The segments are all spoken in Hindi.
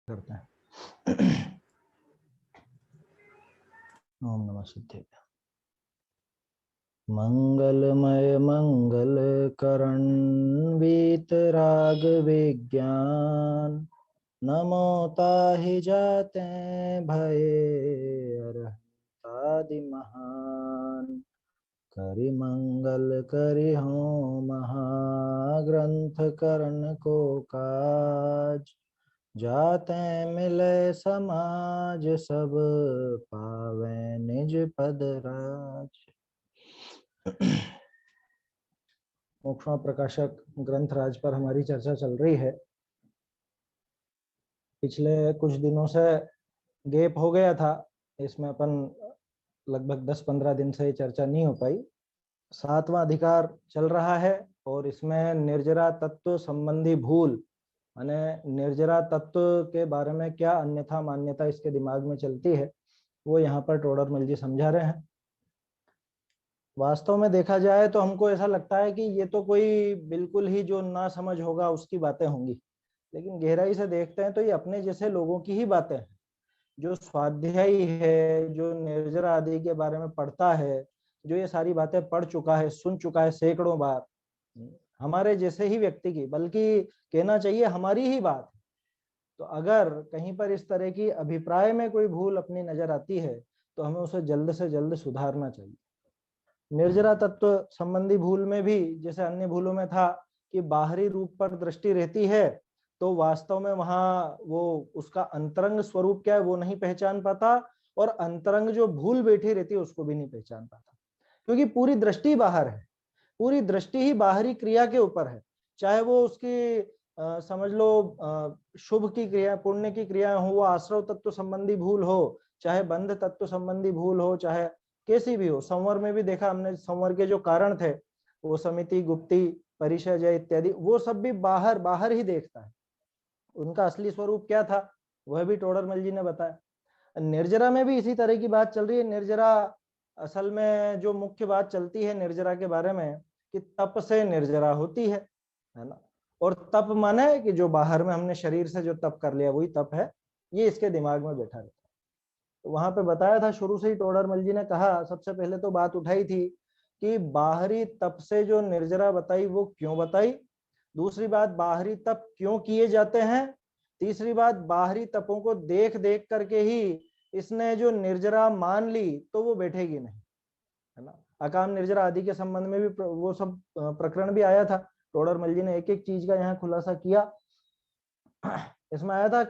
करते हैं। ओम नमः सिद्धे। मंगलमय मंगल करण वीतराग विज्ञान, नमो ताहि जाते भये अरहंतादि महान। करि मंगल करि हो महाग्रंथ करण को काज, जाते मिले समाज सब पावे निज पद राज। मोक्षमा प्रकाशक ग्रंथराज पर हमारी चर्चा चल रही है। पिछले कुछ दिनों से गैप हो गया था, इसमें अपन लगभग 10-15 दिन से चर्चा नहीं हो पाई। 7वां अधिकार चल रहा है और इसमें निर्जरा तत्व संबंधी भूल, माने निर्जरा तत्व के बारे में क्या अन्यथा मान्यता इसके दिमाग में चलती है, वो यहाँ पर टोडरमल जी समझा रहे हैं। वास्तव में देखा जाए तो हमको ऐसा लगता है कि ये तो कोई बिल्कुल ही जो ना समझ होगा उसकी बातें होंगी, लेकिन गहराई से देखते हैं तो ये अपने जैसे लोगों की ही बातें हैं। जो स्वाध्यायी है, जो निर्जरा आदि के बारे में पढ़ता है, जो ये सारी बातें पढ़ चुका है, सुन चुका है सैकड़ों बार, हमारे जैसे ही व्यक्ति की, बल्कि कहना चाहिए हमारी ही बात। तो अगर कहीं पर इस तरह की अभिप्राय में कोई भूल अपनी नजर आती है तो हमें उसे जल्द से जल्द सुधारना चाहिए। निर्जरा तत्व संबंधी भूल में भी जैसे अन्य भूलों में था कि बाहरी रूप पर दृष्टि रहती है तो वास्तव में वहां वो उसका अंतरंग स्वरूप क्या है वो नहीं पहचान पाता, और अंतरंग जो भूल बैठी रहती है उसको भी नहीं पहचान पाता, क्योंकि पूरी दृष्टि बाहर है। पूरी दृष्टि ही बाहरी क्रिया के ऊपर है, चाहे वो उसकी समझ लो शुभ की क्रिया, पुण्य की क्रिया हो, वो आश्रव तत्व संबंधी भूल हो, चाहे बंध तत्व संबंधी भूल हो, चाहे कैसी भी हो। संवर में भी देखा हमने, संवर के जो कारण थे वो समिति, गुप्ती, परिचय इत्यादि, वो सब भी बाहर बाहर ही देखता है। उनका असली स्वरूप क्या था वह भी टोडरमल जी ने बताया। निर्जरा में भी इसी तरह की बात चल रही है। निर्जरा असल में जो मुख्य बात चलती है निर्जरा के बारे में कि तप से निर्जरा होती है ना। और तप माने कि जो बाहर में हमने शरीर से जो तप कर लिया वही तप है, ये इसके दिमाग में बैठा रहता है। तो वहां पे बताया था शुरू से ही टोडरमल जी ने कहा, सबसे पहले तो बात उठाई थी कि बाहरी तप से जो निर्जरा बताई वो क्यों बताई, दूसरी बात बाहरी तप क्यों किए जाते हैं, तीसरी बात बाहरी तपों को देख देख करके ही इसने जो निर्जरा मान ली तो वो बैठेगी नहीं, है ना। अकाम निर्जरा आदि के संबंध में भी वो सब प्रकरण भी आया था। टोडरमल जी ने एक एक चीज का यहाँ खुलासा किया। इसमें आया था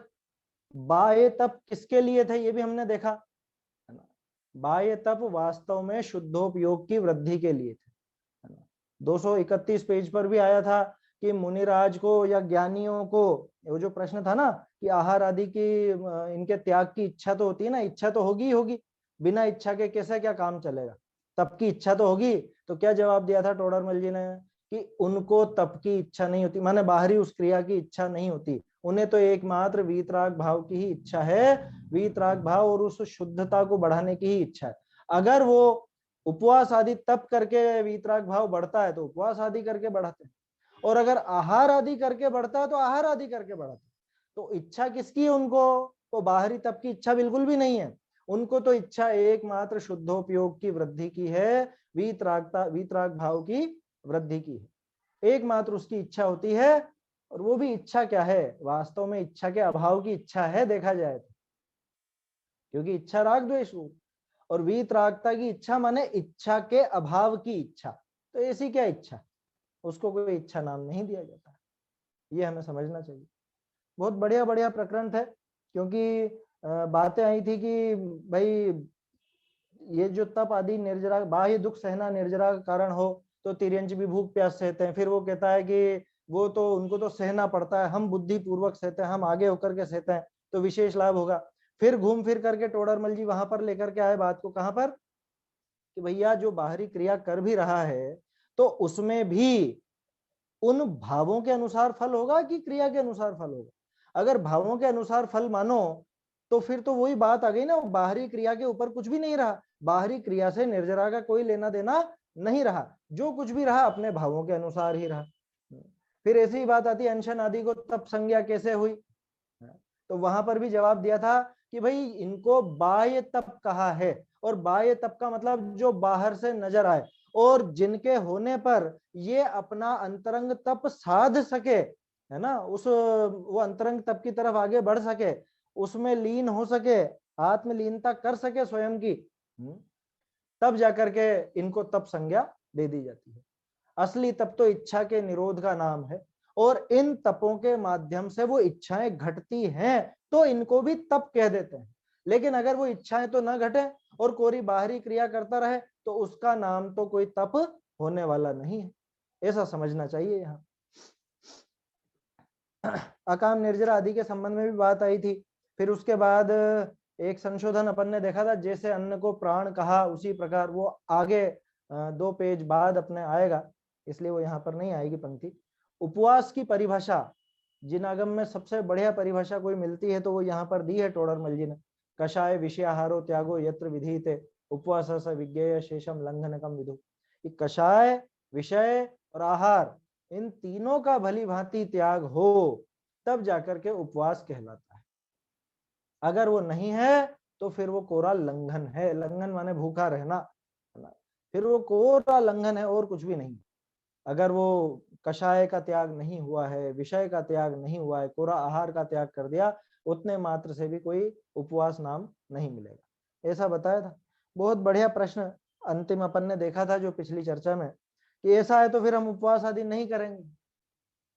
बाह्य तप किसके लिए थे ये भी हमने देखा, है ना। बाह्य तप वास्तव में शुद्धोपयोग की वृद्धि के लिए थे, है ना। 231 पेज पर भी आया था कि मुनिराज को या ज्ञानियों को वो जो प्रश्न था ना कि आहार आदि की इनके त्याग की इच्छा तो होती है ना, इच्छा तो होगी ही होगी, बिना इच्छा के कैसे क्या काम चलेगा, तप की इच्छा तो होगी। तो क्या जवाब दिया था टोडरमल जी ने कि उनको तप की इच्छा नहीं होती, माने बाहरी उस क्रिया की इच्छा नहीं होती, उन्हें तो एकमात्र वीतराग भाव की ही इच्छा है, वीतराग भाव और उस शुद्धता को बढ़ाने की ही इच्छा है। अगर वो उपवास आदि तप करके वीतराग भाव बढ़ता है तो उपवास आदि करके बढ़ाते हैं, और अगर आहार आदि करके बढ़ता है तो आहार आदि करके बढ़ाते हैं। तो इच्छा किसकी है उनको, तो बाहरी तप की इच्छा बिल्कुल भी नहीं है उनको, तो इच्छा एकमात्र शुद्धोपयोग की वृद्धि की है, वीतराग भाव की वृद्धि की है, एकमात्र उसकी इच्छा होती है। और वो भी इच्छा क्या है, वास्तव में इच्छा के अभाव की इच्छा है देखा जाए तो, क्योंकि इच्छा राग द्वेष रूप, और वीतरागता की इच्छा माने इच्छा के अभाव की इच्छा। तो ऐसी क्या इच्छा, उसको कोई इच्छा नाम नहीं दिया जाता, ये हमें समझना चाहिए। बहुत बढ़िया बढ़िया प्रकरण थे, क्योंकि बातें आई थी कि भाई ये जो तप आदि निर्जरा, बाह्य दुख सहना निर्जरा का कारण हो तो तिर्यंच भी भूख प्यास सहते हैं, फिर वो कहता है कि वो तो उनको तो सहना पड़ता है, हम बुद्धि पूर्वक सहते हैं, हम आगे होकर के सहते हैं तो विशेष लाभ होगा। फिर घूम फिर करके टोडरमल जी वहां पर लेकर के आए बात को, कहां पर कि भैया जो बाहरी क्रिया कर भी रहा है तो उसमें भी उन भावों के अनुसार फल होगा कि क्रिया के अनुसार फल होगा। अगर भावों के अनुसार फल मानो तो फिर तो वही बात आ गई ना, बाहरी क्रिया के ऊपर कुछ भी नहीं रहा, बाहरी क्रिया से निर्जरा का कोई लेना देना नहीं रहा, जो कुछ भी रहा अपने भावों के अनुसार ही रहा। फिर ऐसी ही बात आती है अनशन आदि को तप संज्ञा कैसे हुई, तो वहां पर भी जवाब दिया था कि भाई इनको बाह्य तप कहा है, और बाह्य तप का मतलब जो बाहर से नजर आए, और जिनके होने पर ये अपना अंतरंग तप साध सके, है ना, उस वो अंतरंग तप की तरफ आगे बढ़ सके, उसमें लीन हो सके, आत्मलीनता कर सके स्वयं की, तब जाकर के इनको तप संज्ञा दे दी जाती है। असली तप तो इच्छा के निरोध का नाम है, और इन तपों के माध्यम से वो इच्छाएं घटती हैं, तो इनको भी तप कह देते हैं। लेकिन अगर वो इच्छाएं तो न घटे और कोई बाहरी क्रिया करता रहे, तो उसका नाम तो कोई तप होने वाला नहीं है, ऐसा समझना चाहिए। यहाँ अकाम निर्जरा आदि के संबंध में भी बात आई थी। फिर उसके बाद एक संशोधन अपन ने देखा था, जैसे अन्न को प्राण कहा, उसी प्रकार वो आगे 2 पेज बाद अपने आएगा, इसलिए वो यहाँ पर नहीं आएगी पंक्ति। उपवास की परिभाषा जिनागम में सबसे बढ़िया परिभाषा कोई मिलती है तो वो यहाँ पर दी है टोडरमल जी ने। कषाय विषयाहारो त्यागो यत्र विधीयते उपवास विज्ञेय शेषम लंघनकम विदु। कषाय, विषय और आहार, इन तीनों का भली भांति त्याग हो तब जाकर के उपवास कहलाता है। अगर वो नहीं है तो फिर वो कोरा लंघन है। लंघन माने भूखा रहना, फिर वो कोरा लंघन है और कुछ भी नहीं। अगर वो कषाय का त्याग नहीं हुआ है, विषय का त्याग नहीं हुआ है, कोरा आहार का त्याग कर दिया, उतने मात्र से भी कोई उपवास नाम नहीं मिलेगा, ऐसा बताया था। बहुत बढ़िया प्रश्न अंतिम अपन ने देखा था जो पिछली चर्चा में, कि ऐसा है तो फिर हम उपवास आदि नहीं करेंगे,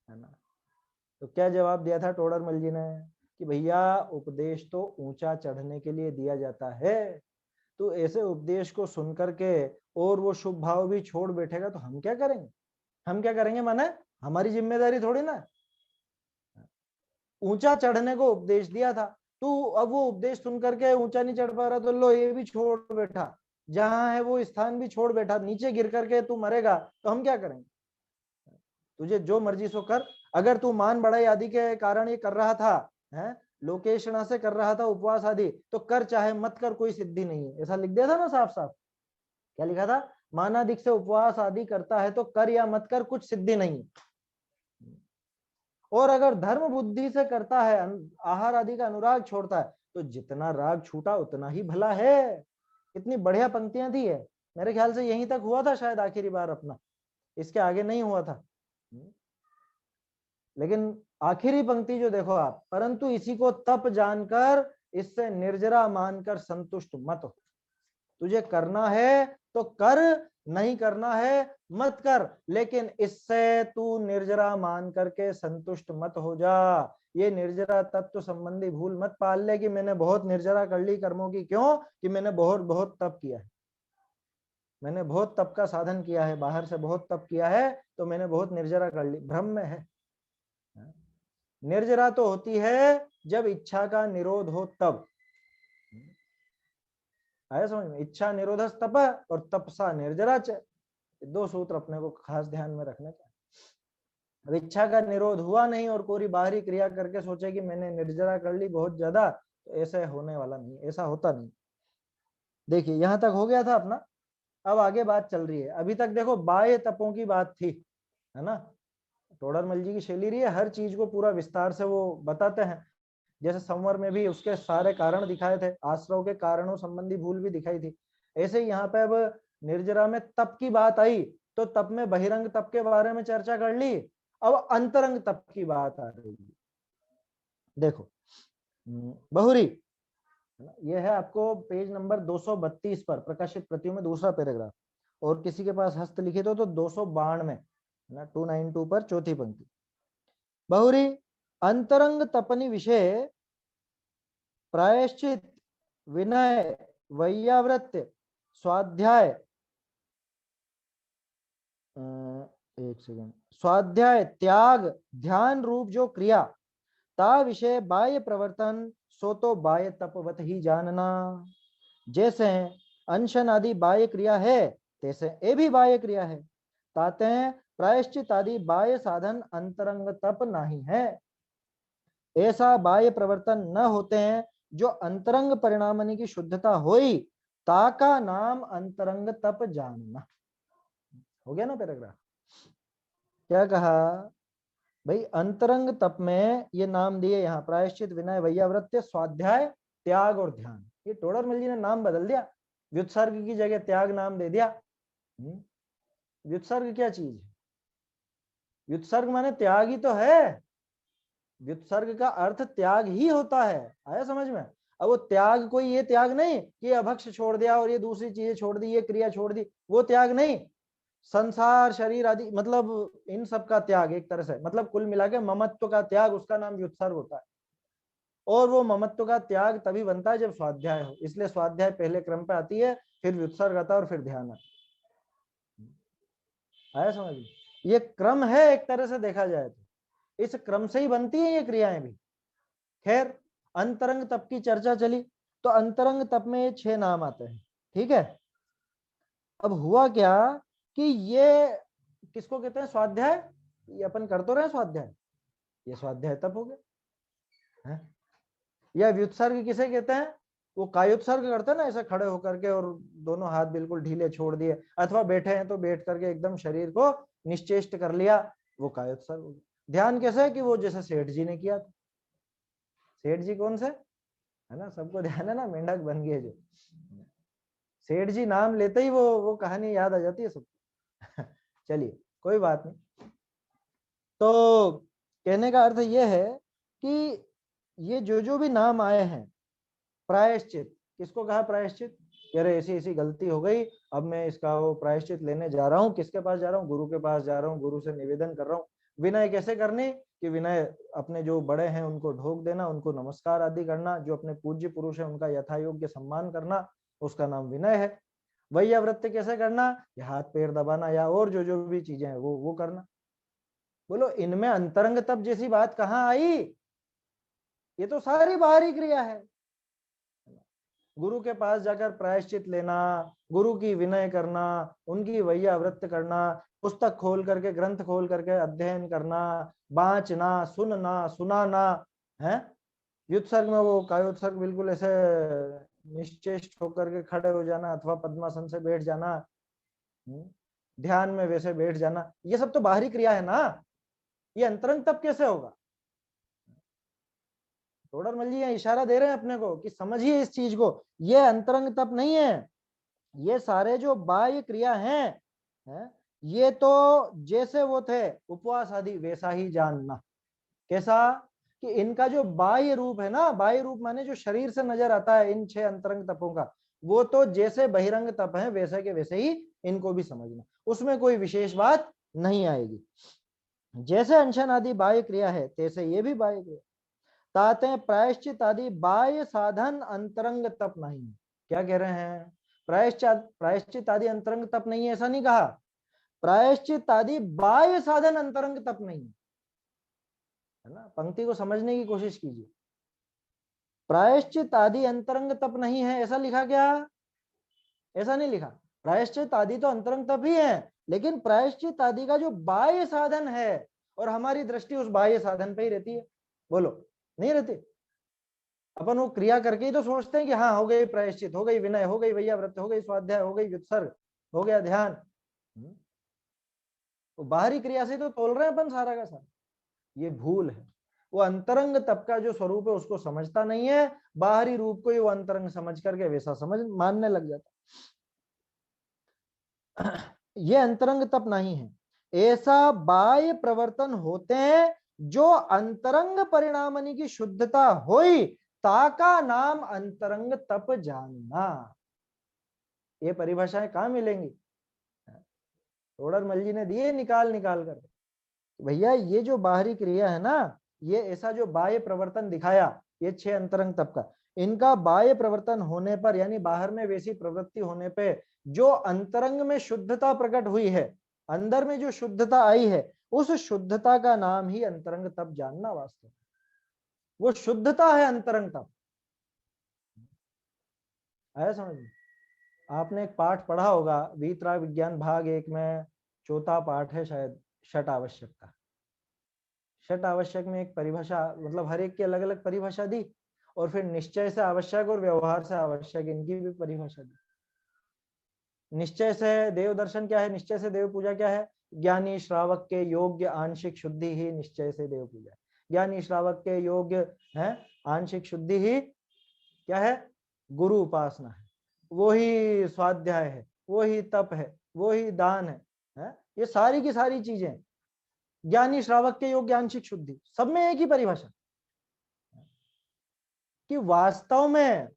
है ना। तो क्या जवाब दिया था टोडरमल जी ने कि भैया उपदेश तो ऊंचा चढ़ने के लिए दिया जाता है, तो ऐसे उपदेश को सुन करके और वो शुभ भाव भी छोड़ बैठेगा तो हम क्या करेंगे? हम क्या करेंगे माने हमारी जिम्मेदारी थोड़ी ना। ऊंचा चढ़ने को उपदेश दिया था, तो अब वो उपदेश सुन करके ऊंचा नहीं चढ़ पा रहा तो लो ये भी छोड़ बैठा, जहां है वो स्थान भी छोड़ बैठा, नीचे गिर करके तू मरेगा तो हम क्या करेंगे? तुझे जो मर्जी सो कर। अगर तू मान बढ़ाई आदि के कारण ये कर रहा था, है लोकेशना से कर रहा था उपवास आदि, तो कर चाहे मत कर, कोई सिद्धि नहीं है, ऐसा लिख दिया था ना साफ साफ। क्या लिखा था? मानाधिक से उपवास आदि करता है तो कर या मत कर, कुछ सिद्धि नहीं है। और अगर धर्म बुद्धि से करता है, आहार आदि का अनुराग छोड़ता है, तो जितना राग छूटा उतना ही भला है। कितनी बढ़िया पंक्तियां दी है। मेरे ख्याल से यहीं तक हुआ था शायद आखिरी बार अपना, इसके आगे नहीं हुआ था। लेकिन आखिरी पंक्ति जो देखो आप, परंतु इसी को तप जानकर इससे निर्जरा मानकर संतुष्ट मत हो। तुझे करना है तो कर, नहीं करना है मत कर, लेकिन इससे तू निर्जरा मान करके संतुष्ट मत हो जा। ये निर्जरा तत्व संबंधी भूल मत पाल ले कि मैंने बहुत निर्जरा कर ली कर्मों की। क्यों? कि मैंने बहुत बहुत तप किया है, मैंने बहुत तप का साधन किया है, बाहर से बहुत तप किया है तो मैंने बहुत निर्जरा कर ली। भ्रम में है। निर्जरा तो होती है जब इच्छा का निरोध हो तब। आया समझ में? इच्छा निरोधस तप और तपसा निर्जरा च, 2 सूत्र अपने को खास ध्यान में रखने का। अब इच्छा का निरोध हुआ नहीं और कोई बाहरी क्रिया करके सोचे कि मैंने निर्जरा कर ली बहुत ज्यादा, तो ऐसा होने वाला नहीं, ऐसा होता नहीं। देखिए यहां तक हो गया था अपना। अब आगे बात चल रही है। अभी तक देखो बाह्य तपों की बात थी, है ना। टोडरमल जी की शैली रही है, हर चीज को पूरा विस्तार से वो बताते हैं। जैसे संवर में भी उसके सारे कारण दिखाए थे, आश्रव के कारणों संबंधी भूल भी दिखाई थी। ऐसे ही यहाँ पे अब निर्जरा में तप की बात आई, तो तप में बहिरंग तप के बारे में चर्चा कर ली। अब अंतरंग तप की बात आ रही है। देखो बहुरी, यह है आपको पेज नंबर 232 पर प्रकाशित प्रतियों में दूसरा पैराग्राफ, और किसी के पास हस्तलिखित हो तो 292 में, 292 पर चौथी पंक्ति। बहुरी अंतरंग तपनी विषय प्रायश्चित, विनय, वैयावृत्य, स्वाध्याय, एक सेकंड, स्वाध्याय, त्याग, ध्यान रूप जो क्रिया, ता विषय बाह्य प्रवर्तन, सो तो बाह्य तपवत ही जानना। जैसे अनशन आदि बाह्य क्रिया है, तैसे ये भी बाह्य क्रिया है। ताते हैं प्रायश्चित आदि बाह्य साधन अंतरंग तप नहीं है। ऐसा बाह्य प्रवर्तन न होते हैं जो अंतरंग परिणामनी की शुद्धता होई, ताका नाम अंतरंग तप जानना। हो गया ना पैराग्राफ? क्या कहा? भाई अंतरंग तप में ये नाम दिए यहाँ, प्रायश्चित, विनय, वैयावृत्य, स्वाध्याय, त्याग और ध्यान। ये टोडरमल जी ने नाम बदल दिया, व्युत्सर्ग की जगह त्याग नाम दे दिया। व्युत्सर्ग क्या चीज है? व्युत्सर्ग माने त्याग ही तो है। व्युत्सर्ग का अर्थ त्याग ही होता है, आया समझ में? अब वो त्याग कोई ये त्याग नहीं कि अभक्ष छोड़ दिया और ये दूसरी चीजें छोड़ दी, ये क्रिया छोड़ दी, वो त्याग नहीं। संसार, शरीर आदि, मतलब इन सब का त्याग एक तरह से, मतलब कुल मिला के ममत्व का त्याग, उसका नाम व्युत्सर्ग होता है। और वो ममत्व का त्याग तभी बनता है जब स्वाध्याय हो, इसलिए स्वाध्याय पहले क्रम पे आती है, फिर व्युत्सर्ग आता है और फिर ध्यान आता है। आया समझ में? ये क्रम है एक तरह से देखा जाए तो, इस क्रम से ही बनती है ये क्रियाएं भी। खैर, अंतरंग तप की चर्चा चली, तो अंतरंग तप में ये 6 नाम आते हैं, ठीक है। अब हुआ क्या कि ये किसको कहते हैं? स्वाध्याय। ये अपन कर तो रहे हैं स्वाध्याय, ये स्वाध्याय तप हो गया है। या व्युत्सर्ग किसे कहते हैं? वो कायोत्सर्ग करते हैं ना, ऐसे खड़े होकर के और दोनों हाथ बिल्कुल ढीले छोड़ दिए, अथवा बैठे हैं तो बैठ करके एकदम शरीर को निश्चेष्ट कर लिया, वो कायोत्सर्ग हो गया। ध्यान कैसे है कि वो जैसे सेठ जी ने किया था। सेठ जी कौन से है ना, सबको ध्यान है ना, मेंढक बन गए जो। सेठ जी नाम लेते ही वो कहानी याद आ जाती है सबको। चलिए कोई बात नहीं। तो कहने का अर्थ ये है कि ये जो भी नाम आए हैं, प्रायश्चित किसको कहा? प्रायश्चित, यार ऐसी ऐसी गलती हो गई, अब मैं इसका वो प्रायश्चित लेने जा रहा हूँ। किसके पास जा रहा हूँ? गुरु के पास जा रहा हूँ, गुरु से निवेदन कर रहा हूँ। विनय कैसे करनी? कि विनय अपने जो बड़े हैं उनको ढोक देना, उनको नमस्कार आदि करना, जो अपने पूज्य पुरुष है उनका यथा योग्य सम्मान करना, उसका नाम विनय है। वैयावृत्य कैसे करना? या हाथ पैर दबाना, या और जो भी चीजें हैं वो करना। बोलो इनमें अंतरंग तप जैसी बात कहाँ आई? ये तो सारी बाहरी क्रिया है। गुरु के पास जाकर प्रायश्चित लेना, गुरु की विनय करना, उनकी वैयावृत्त करना, पुस्तक खोल करके, ग्रंथ खोल करके अध्ययन करना, बांचना, सुनना, सुनाना है। युत्सर्ग में वो कायोत्सर्ग बिल्कुल ऐसे निश्चेष्ट होकर के खड़े हो जाना, अथवा पद्मासन से बैठ जाना, ध्यान में वैसे बैठ जाना, ये सब तो बाहरी क्रिया है ना। ये अंतरंग तप कैसे होगा? टोडरमल जी इशारा दे रहे हैं अपने को कि समझिए इस चीज को, ये अंतरंग तप नहीं है। ये सारे जो बाह्य क्रिया हैं, ये तो जैसे वो थे उपवास आदि, वैसा ही जानना। कैसा? कि इनका जो बाह्य रूप है ना, बाह्य रूप माने जो शरीर से नजर आता है इन 6 अंतरंग तपों का, वो तो जैसे बहिरंग तप है वैसे के वैसे ही इनको भी समझना, उसमें कोई विशेष बात नहीं आएगी। जैसे अनशन आदि बाह्य क्रिया है, तैसे ये भी बाह्य क्रिया। ताते प्रायश्चित आदि बाह्य साधन अंतरंग तप नहीं। क्या कह रहे हैं? प्रायश्चित आदि अंतरंग तप नहीं है, ऐसा नहीं कहा। प्रायश्चित आदि बाह्य साधन अंतरंग तप नहीं है ना। पंक्ति को समझने की कोशिश कीजिए। प्रायश्चित आदि अंतरंग तप नहीं है ऐसा लिखा क्या? ऐसा नहीं लिखा। प्रायश्चित आदि तो अंतरंग तप ही है, लेकिन प्रायश्चित आदि का जो बाह्य साधन है, और हमारी दृष्टि उस बाह्य साधन पे ही रहती है। बोलो नहीं रहती? अपन वो क्रिया करके ही तो सोचते हैं कि हाँ हो गई प्रायश्चित, हो गई विनय, हो गई वैयावृत्त, हो गई स्वाध्याय, हो गई व्युत्सर्ग, हो गया ध्यान। तो बाहरी क्रिया से तो तोल रहे हैं अपन सारा का सारा। ये भूल है। वो अंतरंग तप का जो स्वरूप है उसको समझता नहीं है, बाहरी रूप को ही वो अंतरंग समझ करके वैसा समझ मानने लग जाता। ये अंतरंग तप नहीं है। ऐसा बाह्य प्रवर्तन होते हैं जो अंतरंग परिणामनी की शुद्धता होई, ताका नाम अंतरंग तप जानना। ये परिभाषाएं कहां मिलेंगी? टोडरमल जी ने दिए निकाल निकाल कर। भैया ये जो बाहरी क्रिया है ना, ये ऐसा जो बाह्य प्रवर्तन दिखाया, ये 6 अंतरंग तप का, इनका बाह्य प्रवर्तन होने पर, यानी बाहर में वैसी प्रवृत्ति होने पे जो अंतरंग में शुद्धता प्रकट हुई है, अंदर में जो शुद्धता आई है, उस शुद्धता का नाम ही अंतरंग तप जानना। वास्तव वो शुद्धता है अंतरंग तप। आया समझ में? आपने एक पाठ पढ़ा होगा, वीतराग विज्ञान भाग 1 में, चौथा पाठ है शायद, षट आवश्यक का। षट आवश्यक में एक परिभाषा, मतलब हर एक की अलग अलग परिभाषा दी, और फिर निश्चय से आवश्यक और व्यवहार से आवश्यक, इनकी भी परिभाषा दी। निश्चय से देव दर्शन क्या है, निश्चय से देव पूजा क्या है, ज्ञानी श्रावक के योग्य आंशिक शुद्धि ही निश्चय से देव पूजा। ज्ञानी श्रावक के योग्य है आंशिक शुद्धि ही क्या है, गुरु उपासना है, वो ही स्वाध्याय है, वो ही तप है, वो ही दान है? ये सारी की सारी चीजें ज्ञानी श्रावक के योग्य आंशिक शुद्धि, सब में एक ही परिभाषा कि वास्तव में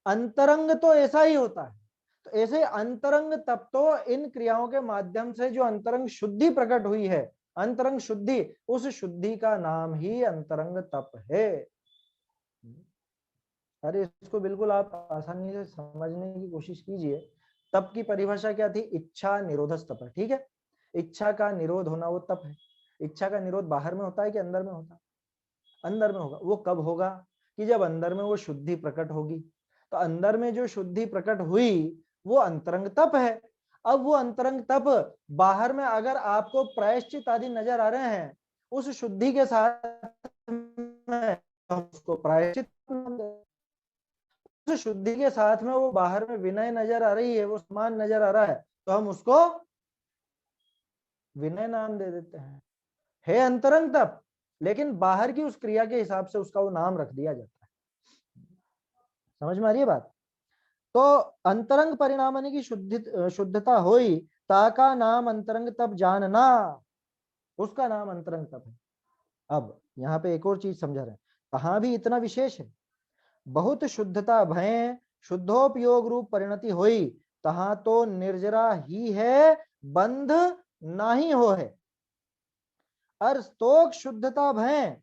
अंतरंग तो ऐसा ही होता है। तो ऐसे अंतरंग तप तो इन क्रियाओं के माध्यम से जो अंतरंग शुद्धि प्रकट हुई है, अंतरंग शुद्धि, उस शुद्धि का नाम ही अंतरंग तप है। अरे इसको बिल्कुल आप आसानी से समझने की कोशिश कीजिए। तप की परिभाषा क्या थी? इच्छा निरोधस तप है, ठीक है। इच्छा का निरोध होना वो तप है। इच्छा का निरोध बाहर में होता है कि अंदर में होता है? अंदर में होगा। वो कब होगा? कि जब अंदर में वो शुद्धि प्रकट होगी। तो अंदर में जो शुद्धि प्रकट हुई वो अंतरंग तप है। अब वो अंतरंग तप बाहर में अगर आपको प्रायश्चित आदि नजर आ रहे हैं उस शुद्धि के साथ में, उसको प्रायश्चित, उस शुद्धि के साथ में वो बाहर में विनय नजर आ रही है, वो समान नजर आ रहा है, तो हम उसको विनय नाम दे देते हैं। है अंतरंग तप, लेकिन बाहर की उस क्रिया के हिसाब से उसका वो नाम रख दिया जाता है। समझ में आ रही है बात? तो अंतरंग परिणामने की शुद्धता हुई, ताका नाम अंतरंग तप जानना, उसका नाम अंतरंग तप है। अब यहाँ पे एक और चीज समझा रहे हैं, कहाँ भी इतना विशेष है। बहुत शुद्धता भय शुद्धोपयोग रूप परिणति हुई, तहां तो निर्जरा ही है, बंध नाही हो है। और स्तोक शुद्धता भय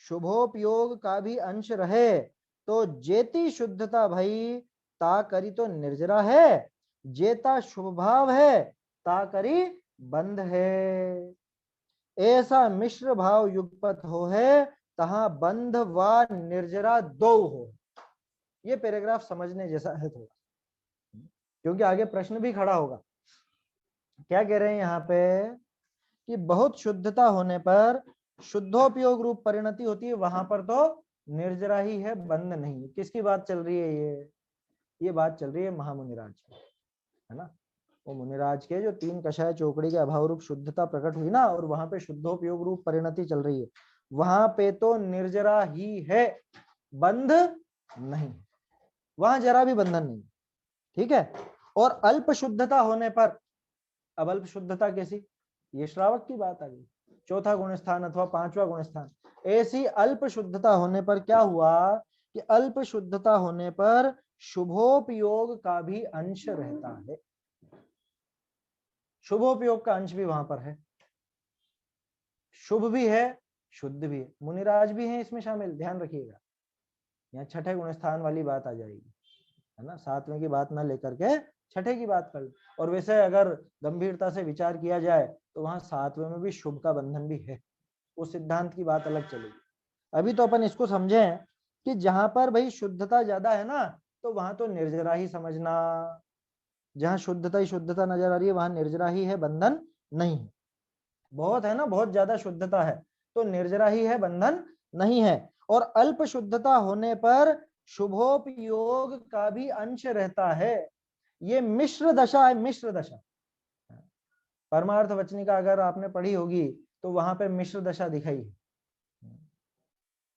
शुभोपयोग का भी अंश रहे, तो जेती शुद्धता भई ता करी तो निर्जरा है, जेता शुभ भाव है ता करी बंध है। ऐसा मिश्र भाव युगपत हो है, तहां बंध व निर्जरा दो हो। ये पैराग्राफ समझने जैसा है थोड़ा, क्योंकि आगे प्रश्न भी खड़ा होगा। क्या कह रहे हैं यहाँ पे कि बहुत शुद्धता होने पर शुद्धोपयोग रूप परिणति होती है, वहां पर तो निर्जरा ही है, बंध नहीं। किसकी बात चल रही है? ये बात चल रही है महामुनिराज की, है ना। वो मुनिराज के जो 3 कषाय चौकड़ी के अभाव रूप शुद्धता प्रकट हुई ना, और वहां पे शुद्धोपयोग रूप परिणति चल रही है, वहां पे तो निर्जरा ही है, बंध नहीं, वहां जरा भी बंधन नहीं, ठीक है। और अल्प शुद्धता होने पर, अब अल्प शुद्धता कैसी? ये श्रावक की बात आ गई, चौथा गुण स्थान अथवा 5वां गुण स्थान। ऐसी अल्प शुद्धता होने पर क्या हुआ कि अल्प शुद्धता होने पर शुभोपयोग का भी अंश रहता है। शुभोपयोग का अंश भी वहां पर है, शुभ भी है, शुद्ध भी है, मुनिराज भी है इसमें शामिल। ध्यान रखिएगा, यहाँ छठे गुण स्थान वाली बात आ जाएगी, है ना। 7वें की बात ना लेकर के छठे की बात कर। और वैसे अगर गंभीरता से विचार किया जाए तो वहां 7वें में भी शुभ का बंधन भी है, उस सिद्धांत की बात अलग चलेगी। अभी तो अपन इसको समझें कि जहां पर भाई शुद्धता ज्यादा है ना, तो वहां तो निर्जरा ही समझना। जहां शुद्धता ही शुद्धता नजर आ रही है वहां निर्जरा ही है, बंधन नहीं है। बहुत है ना, बहुत ज्यादा शुद्धता है तो निर्जरा ही है, बंधन नहीं है। और अल्प शुद्धता होने पर शुभोपयोग का भी अंश रहता है। ये मिश्र दशा है, मिश्र दशा। परमार्थ वचनिका अगर आपने पढ़ी होगी तो वहां पे मिश्र दशा दिखाई है,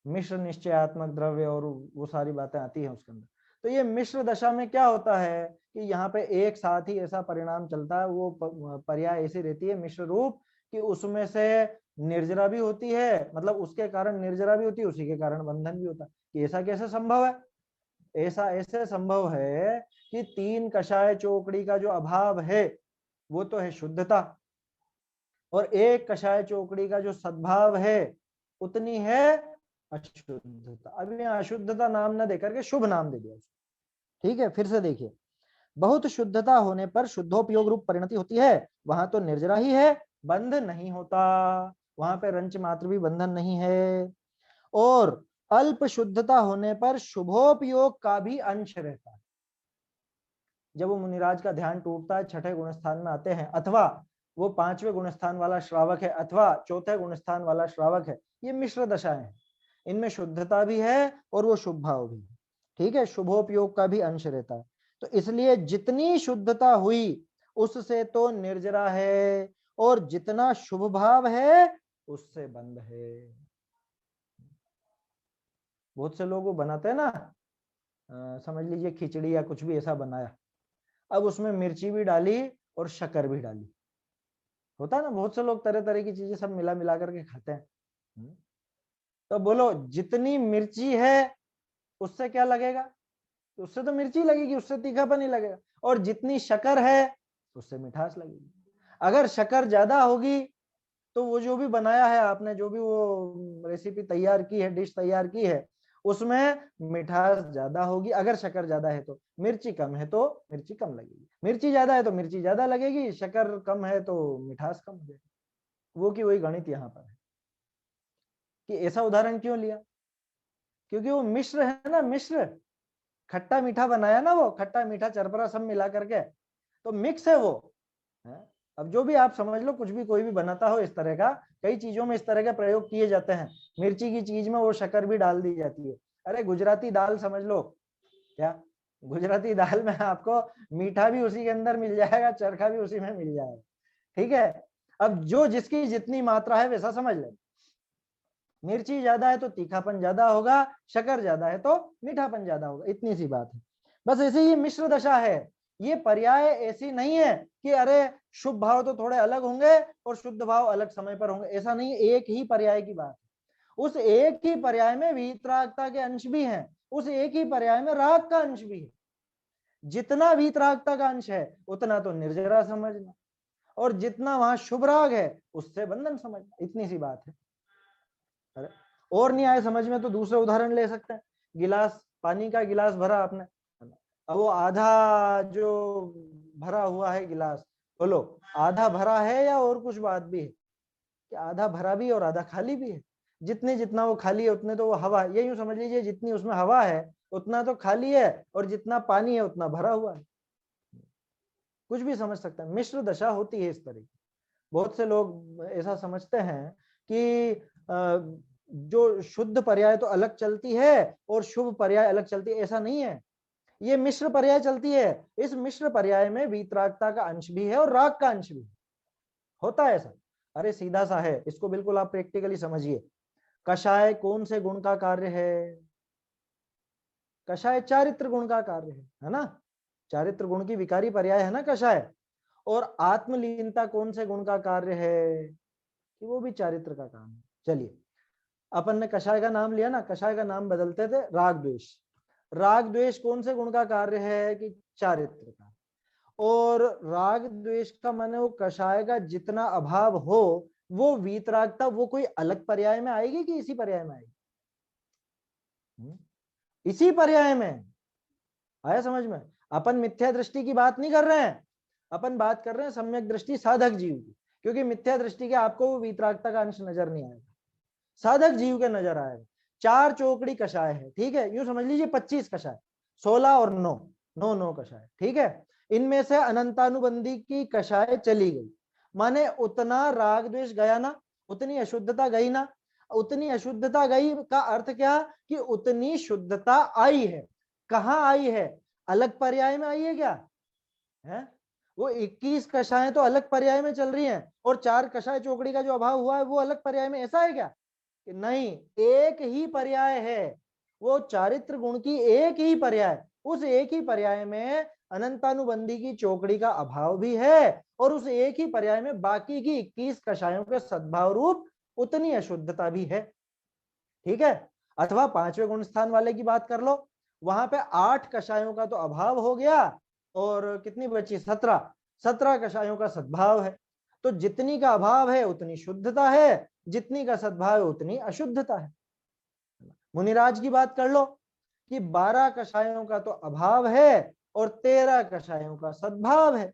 मिश्र निश्चयात्मक द्रव्य और वो सारी बातें आती हैं उसके अंदर। तो ये मिश्र दशा में क्या होता है कि यहाँ पे एक साथ ही ऐसा परिणाम चलता है, वो पर्याय ऐसी रहती है मिश्र रूप कि उसमें से निर्जरा भी होती है, मतलब उसके कारण निर्जरा भी होती है, उसी के कारण बंधन भी होता है। कि ऐसा कैसे संभव है? ऐसा ऐसे संभव है कि 3 कषाय चौकड़ी का जो अभाव है वो तो है शुद्धता, और 1 कषाय चौकड़ी का जो सद्भाव है उतनी है अशुद्धता। अब यहाँ अशुद्धता नाम ना देकर के शुभ नाम दे दिया, ठीक है। फिर से देखिए, बहुत शुद्धता होने पर शुद्धोपयोग रूप परिणति होती है, वहां तो निर्जरा ही है, बंध नहीं होता, वहां पे रंच मात्र भी बंधन नहीं है। और अल्प शुद्धता होने पर शुभोपयोग का भी अंश रहता है। जब वो मुनिराज का ध्यान टूटता है, छठे गुणस्थान में आते हैं, अथवा वो 5वें गुणस्थान वाला श्रावक है, अथवा चौथे गुणस्थान वाला श्रावक है, ये मिश्र दशाएं हैं, इनमें शुद्धता भी है और वो शुभ भाव भी है, ठीक है। शुभोपयोग का भी अंश रहता है। तो इसलिए जितनी शुद्धता हुई उससे तो निर्जरा है, और जितना शुभ भाव है उससे बंध है। बहुत से लोग वो बनाते हैं ना, समझ लीजिए खिचड़ी या कुछ भी ऐसा बनाया, अब उसमें मिर्ची भी डाली और शक्कर भी डाली, होता है ना, बहुत से लोग तरह तरह की चीजें सब मिला मिला करके खाते हैं। तो बोलो जितनी मिर्ची है उससे क्या लगेगा, उससे तो मिर्ची लगेगी, उससे तीखापन ही लगेगा। और जितनी शक्कर है उससे मिठास लगेगी। अगर शक्कर ज्यादा होगी तो वो जो भी बनाया है आपने, जो भी वो रेसिपी तैयार की है, डिश तैयार की है, उसमें मिठास ज्यादा होगी। अगर शक्कर ज्यादा है तो, मिर्ची कम है तो मिर्ची कम लगेगी, मिर्ची ज्यादा है तो मिर्ची ज्यादा लगेगी, शक्कर कम है तो मिठास कम हो जाएगी। वो की वही गणित यहाँ पर है। कि ऐसा उदाहरण क्यों लिया, क्योंकि वो मिश्र है ना, मिश्र, खट्टा मीठा बनाया ना, वो खट्टा मीठा चरपरा सब मिला करके, तो मिक्स है वो है? अब जो भी आप समझ लो, कुछ भी कोई भी बनाता हो इस तरह का, कई चीजों में इस तरह के प्रयोग किए जाते हैं। मिर्ची की चीज में वो शक्कर भी डाल दी जाती है। अरे गुजराती दाल समझ लो, क्या गुजराती दाल में आपको मीठा भी उसी के अंदर मिल जाएगा, चरखा भी उसी में मिल जाएगा। ठीक है, अब जो जिसकी जितनी मात्रा है वैसा समझ ले। मिर्ची ज्यादा है तो तीखापन ज्यादा होगा, शक्कर ज्यादा है तो मीठापन ज्यादा होगा, इतनी सी बात है। बस ऐसे ही मिश्र दशा है। ये पर्याय ऐसी नहीं है कि अरे शुभ भाव तो थोड़े अलग होंगे और शुद्ध भाव अलग समय पर होंगे, ऐसा नहीं, एक ही पर्याय की बात है। उस एक ही पर्याय में वीतरागता के अंश भी हैं, उस एक ही पर्याय में राग का अंश भी है। जितना वीतरागता का अंश है उतना तो निर्जरा समझना, और जितना वहां शुभ राग है उससे बंधन समझना, इतनी सी बात है। अरे और नहीं आए समझ में तो दूसरा उदाहरण ले सकते हैं। गिलास, पानी का गिलास भरा आपने, अब वो आधा जो भरा हुआ है गिलास, बोलो आधा भरा है या और कुछ बात भी है, कि आधा भरा भी और आधा खाली भी है। जितने जितना वो खाली है उतने तो वो हवा, ये यूं समझ लीजिए जितनी उसमें हवा है उतना तो खाली है, और जितना पानी है उतना भरा हुआ है। कुछ भी समझ सकते हैं, मिश्र दशा होती है इस तरह की। बहुत से लोग ऐसा समझते हैं कि जो शुद्ध पर्याय तो अलग चलती है और शुभ पर्याय अलग चलती है, ऐसा नहीं है। ये मिश्र पर्याय चलती है। इस मिश्र पर्याय में वीतरागता का अंश भी है और राग का अंश भी होता है ऐसा। अरे सीधा सा है, इसको बिल्कुल आप प्रैक्टिकली समझिए। कषाय कौन से गुण का कार्य है, कषाय चारित्र गुण का कार्य है ना, चारित्र गुण की विकारी पर्याय है ना कषाय। और आत्मलीनता कौन से गुण का कार्य है, कि वो भी चारित्र का काम है। चलिए अपन ने कषाय का नाम लिया ना, कषाय का नाम बदलते थे राग द्वेष। राग द्वेष कौन से गुण का कार्य है, कि चारित्र का। और राग द्वेष का माने वो कषाय का जितना अभाव हो, वो वीतरागता वो कोई अलग पर्याय में आएगी कि इसी पर्याय में आएगी, इसी पर्याय में। आया समझ में। अपन मिथ्या दृष्टि की बात नहीं कर रहे हैं, अपन बात कर रहे हैं सम्यक दृष्टि साधक जीव की। क्योंकि मिथ्या दृष्टि के आपको वो वीतरागता का अंश नजर नहीं आएगा, साधक जीव के नजर आएगा। 4 चौकड़ी कषाय है, ठीक है, यूं समझ लीजिए 25 कषाय, 16 और 9, 9 कषाय, ठीक है। इनमें से अनंतानुबंधी की कषाय चली गई, माने उतना राग द्वेष गया ना, उतनी अशुद्धता गई ना। उतनी अशुद्धता गई का अर्थ क्या, कि उतनी शुद्धता आई है। कहाँ आई है, अलग पर्याय में आई है क्या है। वो 21 कषाय तो अलग पर्याय में चल रही हैं, और 4 कषाय चौकड़ी का जो अभाव हुआ है वो अलग पर्याय में, ऐसा है क्या, कि नहीं, एक ही पर्याय है। वो चारित्र गुण की एक ही पर्याय, उस एक ही पर्याय में अनंतानुबंधी की चौकड़ी का अभाव भी है, और उस एक ही पर्याय में बाकी की 21 कषायों के सद्भाव रूप उतनी अशुद्धता भी है, ठीक है। अथवा 5वें गुण स्थान वाले की बात कर लो, वहां पे 8 कषायों का तो अभाव हो गया, और कितनी बची, 17 कषायों का सद्भाव है। तो जितनी का अभाव है उतनी शुद्धता है, जितनी का सद्भाव है उतनी अशुद्धता है। मुनिराज की बात कर लो कि 12 कषायों का तो अभाव है और 13 कषायों का सद्भाव है।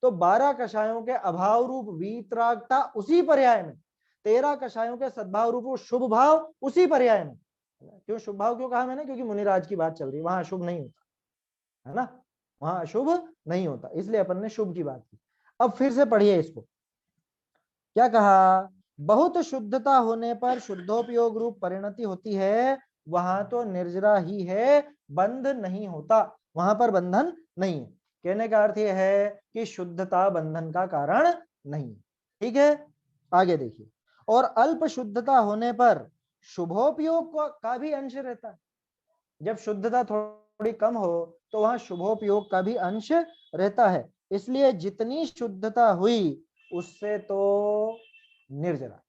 तो 12 कषायों के अभाव रूप वीतरागता उसी पर्याय में, 13 कषायों के सद्भाव रूप शुभ भाव उसी पर्याय में। क्यों शुभ भाव क्यों कहा मैंने, क्योंकि मुनिराज की बात चल रही है, वहां अशुभ नहीं होता है ना, वहां अशुभ नहीं होता, इसलिए अपन ने शुभ की बात की। अब फिर से पढ़िए इसको, क्या कहा, बहुत शुद्धता होने पर शुद्धोपयोग रूप परिणति होती है, वहां तो निर्जरा ही है, बंध नहीं होता, वहां पर बंधन नहीं है। कहने का अर्थ यह है कि शुद्धता बंधन का कारण नहीं। ठीक है, आगे देखिए। और अल्प शुद्धता होने पर शुभोपयोग का भी अंश रहता है। जब शुद्धता थोड़ी कम हो तो वहां शुभोपयोग का भी अंश रहता है। इसलिए जितनी शुद्धता हुई उससे तो निर्जरा,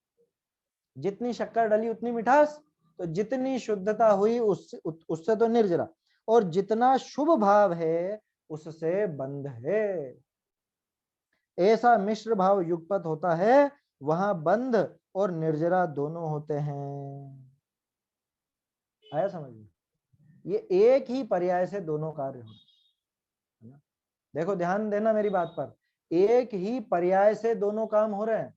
जितनी शक्कर डली उतनी मिठास, तो जितनी शुद्धता हुई उससे तो निर्जरा, और जितना शुभ भाव है उससे बंध है। ऐसा मिश्र भाव युगपत होता है, वहां बंध और निर्जरा दोनों होते हैं। आया समझ में? ये एक ही पर्याय से दोनों कार्य होते हैं। देखो ध्यान देना मेरी बात पर, एक ही पर्याय से दोनों काम हो रहे हैं,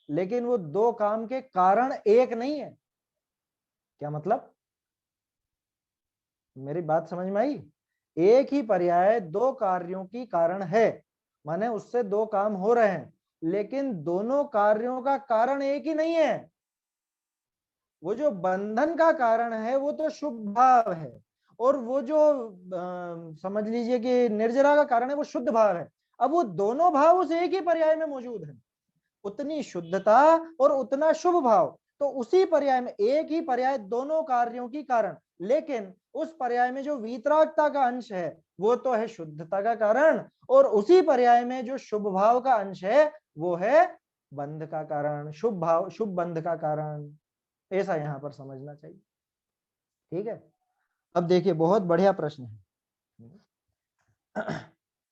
लेकिन वो दो काम के कारण एक नहीं है। क्या मतलब, मेरी बात समझ में आई? एक ही पर्याय दो कार्यों की कारण है, माने उससे दो काम हो रहे हैं, लेकिन दोनों कार्यों का कारण एक ही नहीं है। वो जो बंधन का कारण है वो तो शुभ भाव है, और वो जो समझ लीजिए कि निर्जरा का कारण है वो शुद्ध भाव है। अब वो दोनों भाव उस एक ही पर्याय में मौजूद है, उतनी शुद्धता और उतना शुभ भाव, तो उसी पर्याय में, एक ही पर्याय दोनों कार्यों की कारण, लेकिन उस पर्याय में जो वीतरागता का अंश है वो तो है शुद्धता का कारण, और उसी पर्याय में जो शुभ भाव का अंश है वो है बंध का कारण, शुभ भाव शुभ बंध का कारण। ऐसा यहां पर समझना चाहिए। ठीक है, अब देखिए बहुत बढ़िया प्रश्न है।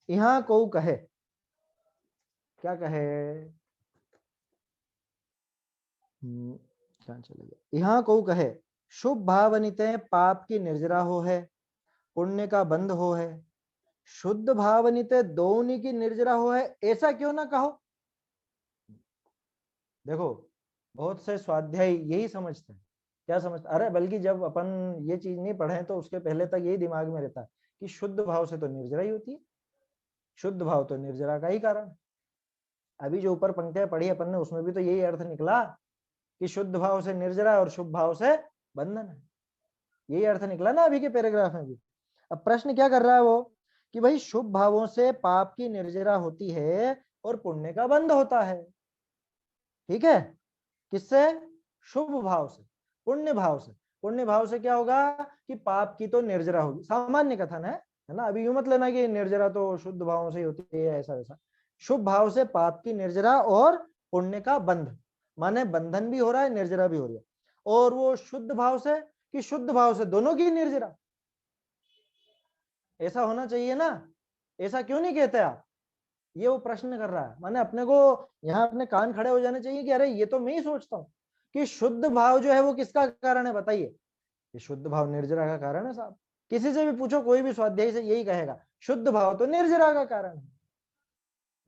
यहां को कहे, क्या कहे, क्या चले गया, यहाँ को कहे शुभ भावनिते पाप की निर्जरा हो है, पुण्य का बंध हो है, शुद्ध भावनिते दोनों की निर्जरा हो है, ऐसा क्यों ना कहो। देखो बहुत से स्वाध्यायी यही समझते हैं, क्या समझते, अरे बल्कि जब अपन ये चीज नहीं पढ़े तो उसके पहले तक यही दिमाग में रहता है कि शुद्ध भाव से तो निर्जरा ही होती है, शुद्ध भाव तो निर्जरा का ही कारण है। अभी जो ऊपर पंक्तियां पढ़ी अपन ने उसमें भी तो यही अर्थ निकला कि शुद्ध भाव से निर्जरा और शुभ भाव से बंधन है, यही अर्थ निकला ना अभी के पैराग्राफ में भी। अब प्रश्न क्या कर रहा है वो, कि भाई शुभ भावों से पाप की निर्जरा होती है और पुण्य का बंध होता है। ठीक है, किससे? शुभ भाव से, पुण्य भाव से। पुण्य भाव से क्या होगा कि पाप की तो निर्जरा होगी, सामान्य कथन है ना, अभी यूं मत लेना कि निर्जरा तो शुद्ध भावों से ही होती है ऐसा वैसा। शुभ भाव से पाप की निर्जरा और पुण्य का बंध, माने बंधन भी हो रहा है निर्जरा भी हो रही है। और वो शुद्ध भाव से, कि शुद्ध भाव से दोनों की निर्जरा, ऐसा होना चाहिए ना, ऐसा क्यों नहीं कहते आप? ये वो प्रश्न कर रहा है, माने अपने को यहाँ अपने कान खड़े हो जाने चाहिए कि अरे ये तो मैं ही सोचता हूँ कि शुद्ध भाव जो है वो किसका कारण है, बताइए। ये शुद्ध भाव निर्जरा का कारण है साहब। किसी से भी पूछो, कोई भी स्वाध्यायी से यही कहेगा, शुद्ध भाव तो निर्जरा का कारण है।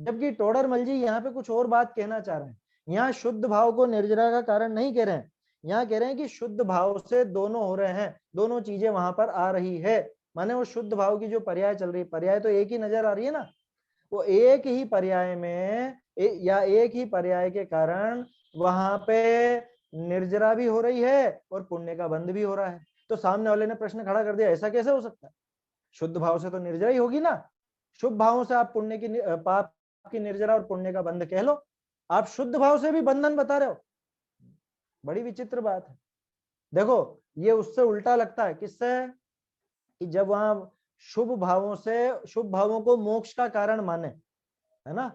जबकि टोडरमल जी यहाँ पे कुछ और बात कहना चाह रहे हैं। यहाँ शुद्ध भाव को निर्जरा का कारण नहीं कह रहे हैं, यहाँ कह रहे हैं कि शुद्ध भाव से दोनों हो रहे हैं, दोनों चीजें वहां पर आ रही है। माने वो शुद्ध भाव की जो पर्याय चल रही है, पर्याय तो एक ही नजर आ रही है ना, वो एक ही पर्याय में या एक ही पर्याय के कारण वहां पे निर्जरा भी हो रही है और पुण्य का बंध भी हो रहा है। तो सामने वाले ने प्रश्न खड़ा कर दिया, ऐसा कैसे हो सकता है? शुद्ध भाव से तो निर्जरा ही होगी ना। शुभ भावों से आप पुण्य की पाप की निर्जरा और पुण्य का बंध कह लो, आप शुद्ध भाव से भी बंधन बता रहे हो। बड़ी विचित्र बात है। देखो ये उससे उल्टा लगता है, किससे? कि जब वहां शुभ भावों से, शुभ भावों को मोक्ष का कारण माने, है ना,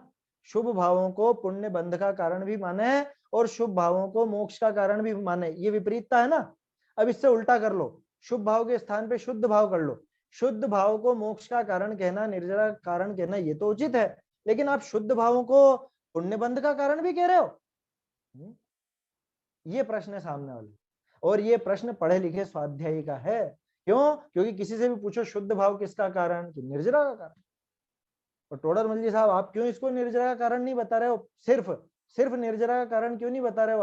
शुभ भावों को पुण्य बंध का कारण भी माने और शुभ भावों को मोक्ष का कारण भी माने, ये विपरीतता है ना। अब इससे उल्टा कर लो, शुभ भाव के स्थान पे शुद्ध भाव कर लो, शुद्ध भाव को मोक्ष का कारण कहना, निर्जरा कारण कहना, ये तो उचित है, लेकिन आप शुद्ध भावों को पुण्य बंध का कारण भी कह रहे हो। ये प्रश्न है सामने वाले, और ये प्रश्न पढ़े लिखे स्वाध्यायी का है। क्यों? क्योंकि किसी से भी पूछो शुद्ध भाव किसका कारण, कि निर्जरा का कारण। और टोडरमल जी साहब आप क्यों इसको निर्जरा का कारण नहीं बता रहे हो, सिर्फ सिर्फ निर्जरा का कारण क्यों नहीं बता रहे हो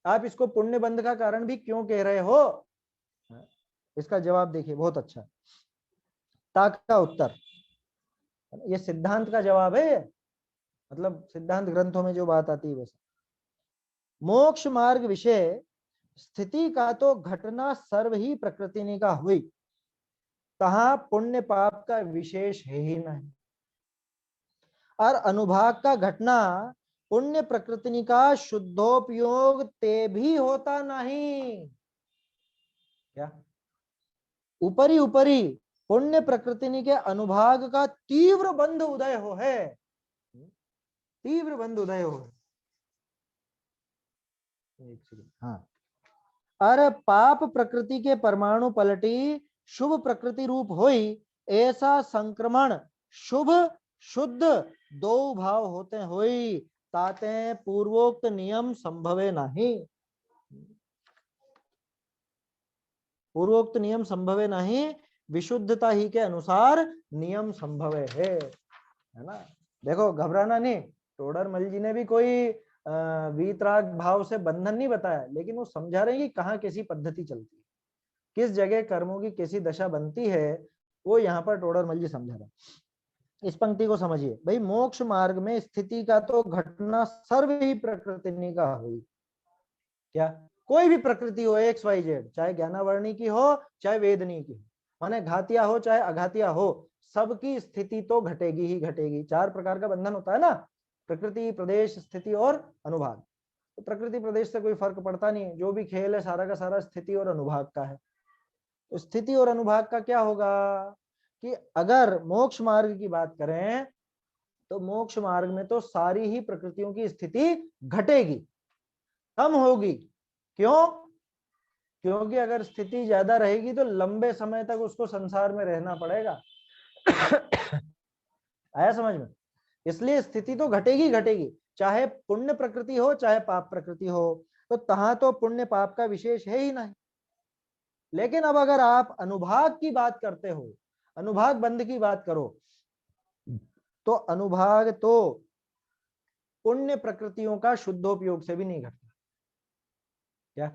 आप इसको पुण्य बंध का कारण भी क्यों कह रहे हो? इसका जवाब देखिए बहुत अच्छा, ताक का उत्तर, ये सिद्धांत का जवाब है, मतलब सिद्धांत ग्रंथों में जो बात आती है वैसे। मोक्ष मार्ग विषय स्थिति का तो घटना सर्व ही प्रकृति ने का हुई, तहा पुण्य पाप का विशेष है ही नहीं। और अनुभाग का घटना पुण्य प्रकृति का शुद्धोपयोग ते भी होता नहीं। क्या ऊपरी ऊपरी पुण्य प्रकृति के अनुभाग का तीव्र बंध उदय हो है, तीव्र बंध उदय हो। हाँ, अरे पाप प्रकृति के परमाणु पलटी शुभ प्रकृति रूप होई, ऐसा संक्रमण शुभ शुद्ध दो भाव होते होई, ताते पूर्वोक्त नियम संभवे नहीं। पूर्वोक्त नियम संभवे नहीं, विशुद्धता ही के अनुसार नियम संभवे है ना। देखो घबराना नहीं, टोडरमल जी ने भी कोई वीतराग भाव से बंधन नहीं बताया, लेकिन वो समझा रहे हैं कि कहाँ कैसी पद्धति चलती है, किस जगह कर्मों की कैसी दशा बनती है, वो यहाँ पर टोडरमल जी समझा रहे हैं। इस पंक्ति को समझिए भाई, मोक्ष मार्ग में स्थिति का तो घटना सर्व ही प्रकृति का हुई। क्या कोई भी प्रकृति हो XYZ, चाहे ज्ञानावर्णी की हो चाहे वेदनी की हो, माने घातिया हो चाहे अघातिया हो, सबकी स्थिति तो घटेगी ही घटेगी। चार प्रकार का बंधन होता है ना, प्रकृति, प्रदेश, स्थिति और अनुभाग। तो प्रकृति प्रदेश से कोई फर्क पड़ता नहीं है, जो भी खेल है सारा का सारा स्थिति और अनुभाग का है। तो स्थिति और अनुभाग का क्या होगा कि अगर मोक्ष मार्ग की बात करें तो मोक्ष मार्ग में तो सारी ही प्रकृतियों की स्थिति घटेगी, कम होगी। क्यों? क्योंकि अगर स्थिति ज्यादा रहेगी तो लंबे समय तक उसको संसार में रहना पड़ेगा। आया समझ में? इसलिए स्थिति तो घटेगी घटेगी, चाहे पुण्य प्रकृति हो चाहे पाप प्रकृति हो। तो तहां तो पुण्य पाप का विशेष है ही नहीं। लेकिन अब अगर आप अनुभाग की बात करते हो, अनुभाग बंध की बात करो, तो अनुभाग तो पुण्य प्रकृतियों का शुद्धोपयोग से भी नहीं घटता। क्या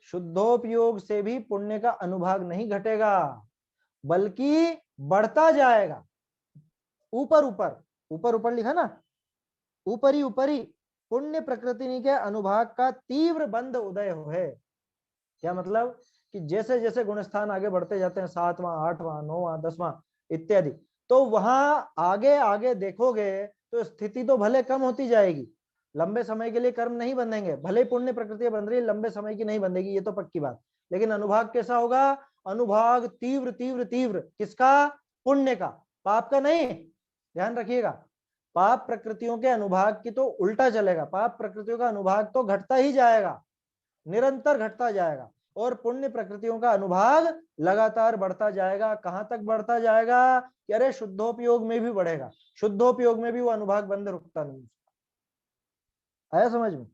शुद्धोपयोग से भी पुण्य का अनुभाग नहीं घटेगा, बल्कि बढ़ता जाएगा। ऊपर ऊपर ऊपर ऊपर लिखा ना, ऊपरी ऊपरी पुण्य प्रकृति के अनुभाग का तीव्र बंध उदय हो है। क्या मतलब कि जैसे जैसे गुणस्थान आगे बढ़ते जाते हैं, 7वां 8वां 9वां 10वां इत्यादि, तो वहां आगे आगे देखोगे तो स्थिति तो भले कम होती जाएगी, लंबे समय के लिए कर्म नहीं बंधेंगे, भले पुण्य प्रकृति बन रही है, लंबे समय की नहीं बंधेगी, ये तो पक्की बात। लेकिन अनुभाग कैसा होगा? अनुभाग तीव्र तीव्र तीव्र। किसका? पुण्य का, पाप का नहीं। ध्यान रखिएगा, पाप प्रकृतियों के अनुभाग की तो उल्टा चलेगा। पाप प्रकृतियों का अनुभाग तो घटता ही जाएगा, निरंतर घटता जाएगा, और पुण्य प्रकृतियों का अनुभाग लगातार बढ़ता जाएगा। कहां तक बढ़ता जाएगा कि अरे शुद्धोपयोग में भी बढ़ेगा, शुद्धोपयोग में भी वो अनुभाग बंद रुकता नहीं। आया समझ में?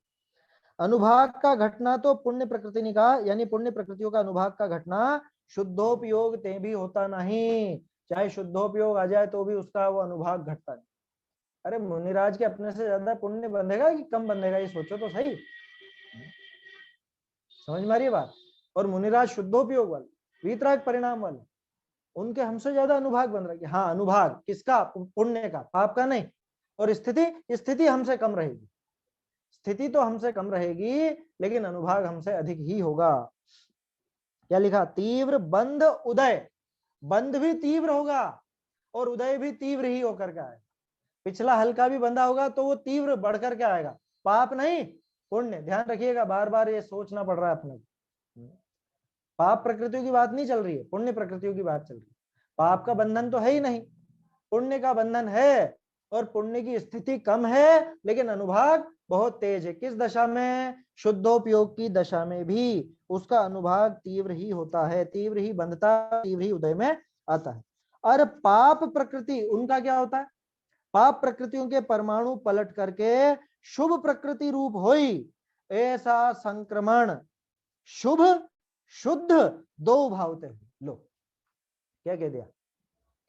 अनुभाग का घटना तो पुण्य प्रकृति का, यानी पुण्य प्रकृतियों का अनुभाग का घटना शुद्धोपयोग ते भी होता नहीं। चाहे शुद्धोपयोग आ जाए तो भी उसका वो अनुभाग घटता नहीं। अरे मुनिराज के अपने से ज्यादा पुण्य बंधेगा कि कम बंधेगा, ये सोचो तो सही। समझ में आ रही है बात? और मुनिराज शुद्धोपयोग वाले, वीतराग परिणाम वाले, उनके हमसे ज्यादा अनुभाग बन रहा है। हाँ, अनुभाग किसका? पुण्य का, पाप का नहीं। और स्थिति हमसे कम रहेगी, स्थिति तो हमसे कम रहेगी, लेकिन अनुभाग हमसे अधिक ही होगा। क्या लिखा? तीव्र बंध उदय, बंध भी तीव्र होगा और उदय भी तीव्र ही होकर के आएगा। पिछला हल्का भी बंधा होगा तो वो तीव्र बढ़ करके आएगा, पाप नहीं पुण्य। ध्यान रखिएगा, बार बार ये सोचना पड़ रहा है अपने। पाप प्रकृतियों की बात नहीं चल रही है, पुण्य प्रकृतियों की बात चल रही है। पाप का बंधन तो है ही नहीं, पुण्य का बंधन है, और पुण्य की स्थिति कम है लेकिन अनुभाग बहुत तेज है। किस दशा में? शुद्धोपयोग की दशा में भी उसका अनुभाग तीव्र ही होता है, तीव्र ही बंधता, तीव्र ही उदय में आता है। और पाप प्रकृति उनका क्या होता है? पाप प्रकृतियों के परमाणु पलट करके शुभ प्रकृति रूप होई, ऐसा संक्रमण शुभ शुद्ध दो भाव थे। लो क्या कह दिया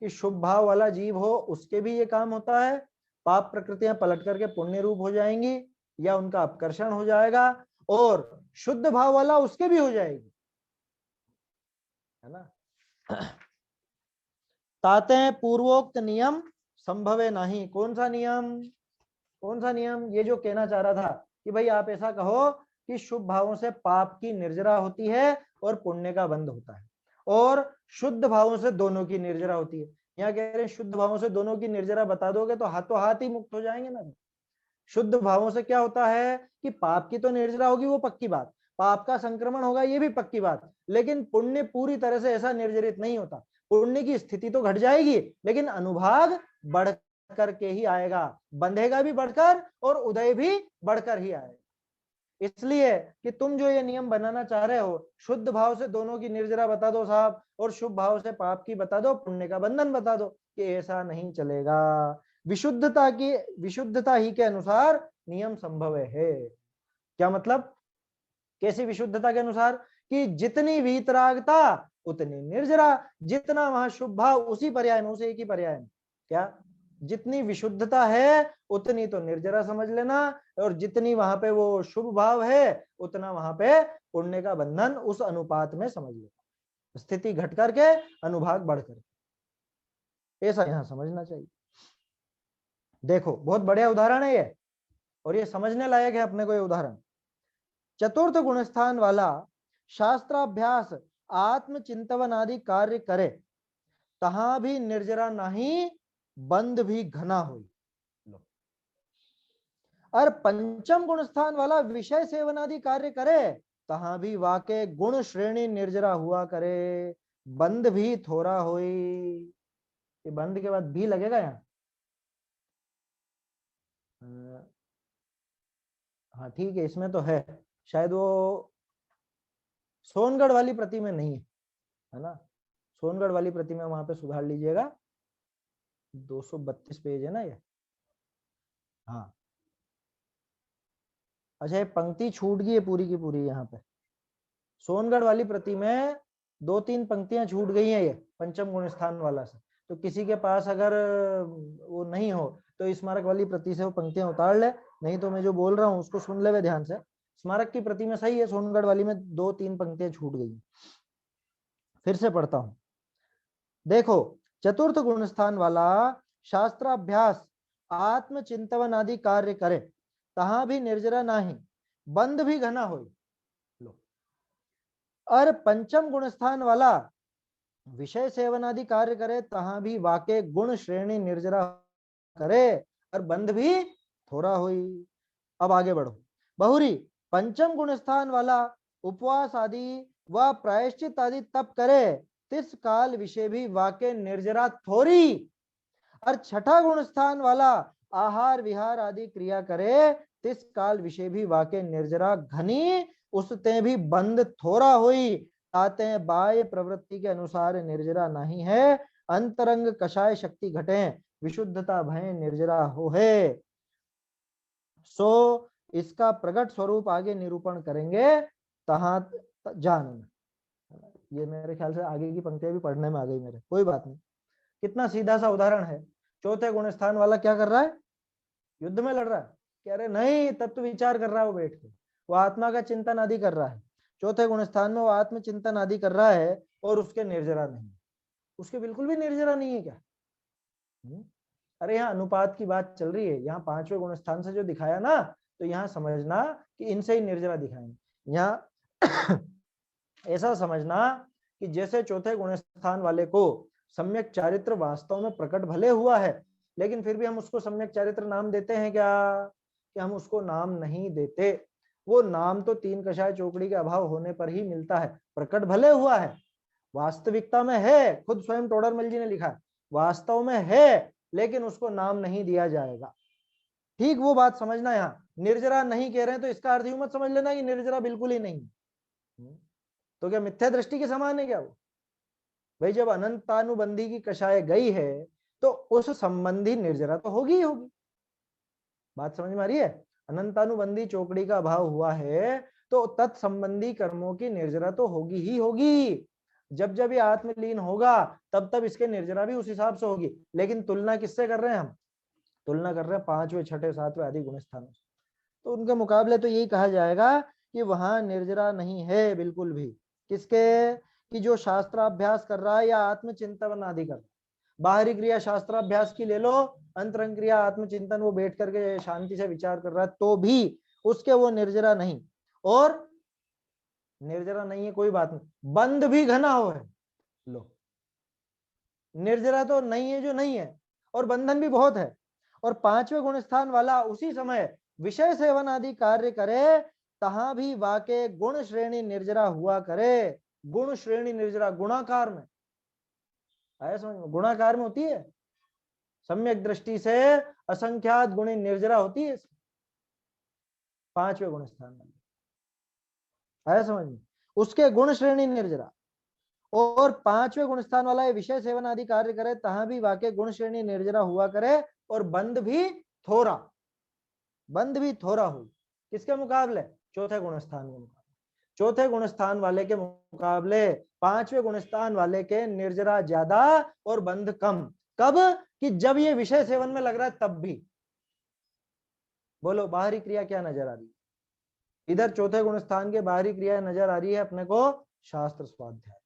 कि शुभ भाव वाला जीव हो उसके भी ये काम होता है, पाप प्रकृतियां पलट करके पुण्य रूप हो जाएंगी या उनका अपकर्षण हो जाएगा, और शुद्ध भाव वाला उसके भी हो जाएगी, है ना। ताते पूर्वोक्त नियम संभवे नहीं। कौन सा नियम? कौन सा नियम? ये जो कहना चाह रहा था कि भाई आप ऐसा कहो कि शुभ भावों से पाप की निर्जरा होती है और पुण्य का बंध होता है, और शुद्ध भावों से दोनों की निर्जरा होती है। यहाँ कह रहे हैं शुद्ध भावों से दोनों की निर्जरा बता दोगे तो हाथों हाथ ही मुक्त हो जाएंगे ना। शुद्ध भावों से क्या होता है कि पाप की तो निर्जरा होगी, वो पक्की बात, पाप का संक्रमण होगा ये भी पक्की बात, लेकिन पुण्य पूरी तरह से ऐसा निर्जरित नहीं होता। पुण्य की स्थिति तो घट जाएगी लेकिन अनुभाग बढ़ करके ही आएगा, बंधेगा भी बढ़कर और उदय भी बढ़कर ही आएगा। इसलिए कि तुम जो ये नियम बनाना चाह रहे हो, शुद्ध भाव से दोनों की निर्जरा बता दो साहब और शुभ भाव से पाप की बता दो, पुण्य का बंधन बता दो, कि ऐसा नहीं चलेगा। विशुद्धता ही के अनुसार नियम संभव है। क्या मतलब? कैसी विशुद्धता के अनुसार? कि जितनी वीतरागता उतनी निर्जरा, जितना वहां शुभ भाव उसी पर्याय में, उसे एक ही पर्याय में, क्या जितनी विशुद्धता है उतनी तो निर्जरा समझ लेना, और जितनी वहां पे वो शुभ भाव है उतना वहां पे पुण्य का बंधन उस अनुपात में समझ लेना। स्थिति घट करके अनुभाग बढ़ करके, ऐसा यहां समझना चाहिए। देखो बहुत बढ़िया उदाहरण है ये, और ये समझने लायक है अपने को ये उदाहरण। चतुर्थ गुणस्थान वाला शास्त्राभ्यास आत्मचिंतवन आदि कार्य करे, तहां भी निर्जरा नहीं, बंद भी घना हुई। और पंचम गुण स्थान वाला विषय सेवन आदि कार्य करे, तहां भी वाके गुण श्रेणी निर्जरा हुआ करे, बंद भी थोड़ा होई। ये बंद के बाद भी लगेगा यहाँ, हाँ ठीक है, इसमें तो है, शायद वो सोनगढ़ वाली प्रति में नहीं है ना, सोनगढ़ वाली प्रति में वहां पे सुधार लीजिएगा, 232 पेज है ना ये। हाँ अच्छा, ये पंक्ति छूट गई है पूरी की पूरी यहाँ पे, सोनगढ़ वाली प्रति में 2-3 पंक्तियां छूट गई हैं ये पंचम गुण स्थान वाला से। तो किसी के पास अगर वो नहीं हो तो स्मारक वाली प्रति से वो पंक्तियां उतार ले, नहीं तो मैं जो बोल रहा हूँ उसको सुन ले ध्यान से। स्मारक की प्रति में सही है, सोनगढ़ वाली में 2-3 पंक्तियां छूट गई। फिर से पढ़ता हूं, देखो चतुर्थ गुण स्थान वाला शास्त्राभ्यास आत्मचिंतवन आदि कार्य करे, तहां भी निर्जरा नहीं, बंद भी घना हो। और पंचम गुण स्थान वाला विषय सेवन आदि कार्य करे, तहां भी वाके गुण श्रेणी निर्जरा करे, और बंद भी थोड़ा हुई। अब आगे बढ़ो, बहुरी पंचम गुण स्थान वाला उपवास आदि व प्रायश्चित आदि तप करे, तिस काल विषय भी वाके निर्जरा थोड़ी। और छठा गुण स्थान वाला आहार विहार आदि क्रिया करे, तिस काल विषय भी वाके निर्जरा घनी, उसते भी बंद थोड़ा हुई। ताते बाह्य प्रवृत्ति के अनुसार निर्जरा नहीं है, अंतरंग कषाय शक्ति घटे, विशुद्धता भय निर्जरा हो है। सो इसका प्रकट स्वरूप आगे निरूपण करेंगे, तहां जान। ये मेरे ख्याल से आगे की पंक्तियां भी पढ़ने में आ गई मेरे, कोई बात नहीं। कितना सीधा सा उदाहरण है। चौथे गुण स्थान वाला क्या कर रहा है? युद्ध में लड़ रहा है, कह रहे नहीं तत्व विचार कर रहा है, वो बैठ के वो आत्मा का चिंतन आदि कर रहा है। चौथे गुण स्थान में वो आत्म चिंतन आदि कर रहा है और उसके निर्जरा नहीं, उसके बिल्कुल भी निर्जरा नहीं है क्या? अरे यहाँ अनुपात की बात चल रही है, यहाँ पांचवें गुण स्थान से जो दिखाया ना, तो यहाँ समझना कि इनसे ही निर्जरा दिखाएंगे। यहाँ ऐसा समझना कि जैसे चौथे गुण स्थान वाले को सम्यक चारित्र वास्तव में प्रकट भले हुआ है, लेकिन फिर भी हम उसको सम्यक चारित्र नाम देते हैं क्या? कि हम उसको नाम नहीं देते। वो नाम तो तीन कषाय चौकड़ी के अभाव होने पर ही मिलता है। प्रकट भले हुआ है, वास्तविकता में है, खुद स्वयं टोडरमल जी ने लिखा है, वास्तव में है, लेकिन उसको नाम नहीं दिया जाएगा। ठीक वो बात समझना। यहाँ निर्जरा नहीं कह रहे हैं तो इसका अर्थ यूं मत समझ लेना कि निर्जरा बिल्कुल ही नहीं। तो क्या मिथ्या दृष्टि के समान है क्या वो? भाई जब अनंतानुबंधी की कषाय गई है तो उस संबंधी निर्जरा तो होगी ही होगी। बात समझ में आ रही है? अनंतानुबंधी चौकड़ी का अभाव हुआ है तो तत्संबंधी कर्मों की निर्जरा तो होगी ही होगी। जब जब ये आत्मलीन होगा तब तब इसके निर्जरा भी उस हिसाब से होगी। लेकिन तुलना किससे कर रहे हैं हम? तुलना कर रहे हैं पांचवें छठे सातवें आदि गुण स्थानों से। तो उनके मुकाबले तो यही कहा जाएगा कि वहां निर्जरा नहीं है बिल्कुल भी। किसके? कि जो शास्त्राभ्यास कर रहा है या आत्मचिंतन आदि कर रहा है। बाहरी क्रिया शास्त्राभ्यास की ले लो, अंतरंग क्रिया आत्मचिंतन वो बैठ करके शांति से विचार कर रहा है, तो भी उसके वो निर्जरा नहीं। और निर्जरा नहीं है कोई बात नहीं, बंद भी घना हो है। लो निर्जरा तो नहीं है जो नहीं है, और बंधन भी बहुत है। और पांचवें गुण स्थान वाला उसी समय विषय सेवन आदि कार्य करे, तहां भी वाके गुण श्रेणी निर्जरा हुआ करे। गुण श्रेणी निर्जरा गुणाकार में आया समझ में, गुणाकार में होती है, सम्यक दृष्टि से असंख्यात गुणी निर्जरा होती है पांचवें गुण स्थान में, आया समझ में, उसके गुण श्रेणी निर्जरा। और पांचवें गुण स्थान वाला ये विषय सेवन आदि कार्य करे, तहां भी वाके गुण श्रेणी निर्जरा हुआ करे, और बंध भी थोड़ा, बंध भी थोड़ा हो। किसके मुकाबले? चौथे गुण स्थान के मुकाबले। चौथे गुण स्थान वाले के मुकाबले पांचवें गुण स्थान वाले के निर्जरा ज्यादा और बंध कम। कब? कि जब ये विषय सेवन में लग रहा है तब भी। बोलो बाहरी क्रिया क्या नजर आ रही है? इधर चौथे गुण स्थान के बाहरी क्रिया नजर आ रही है अपने को शास्त्र स्वाध्याय,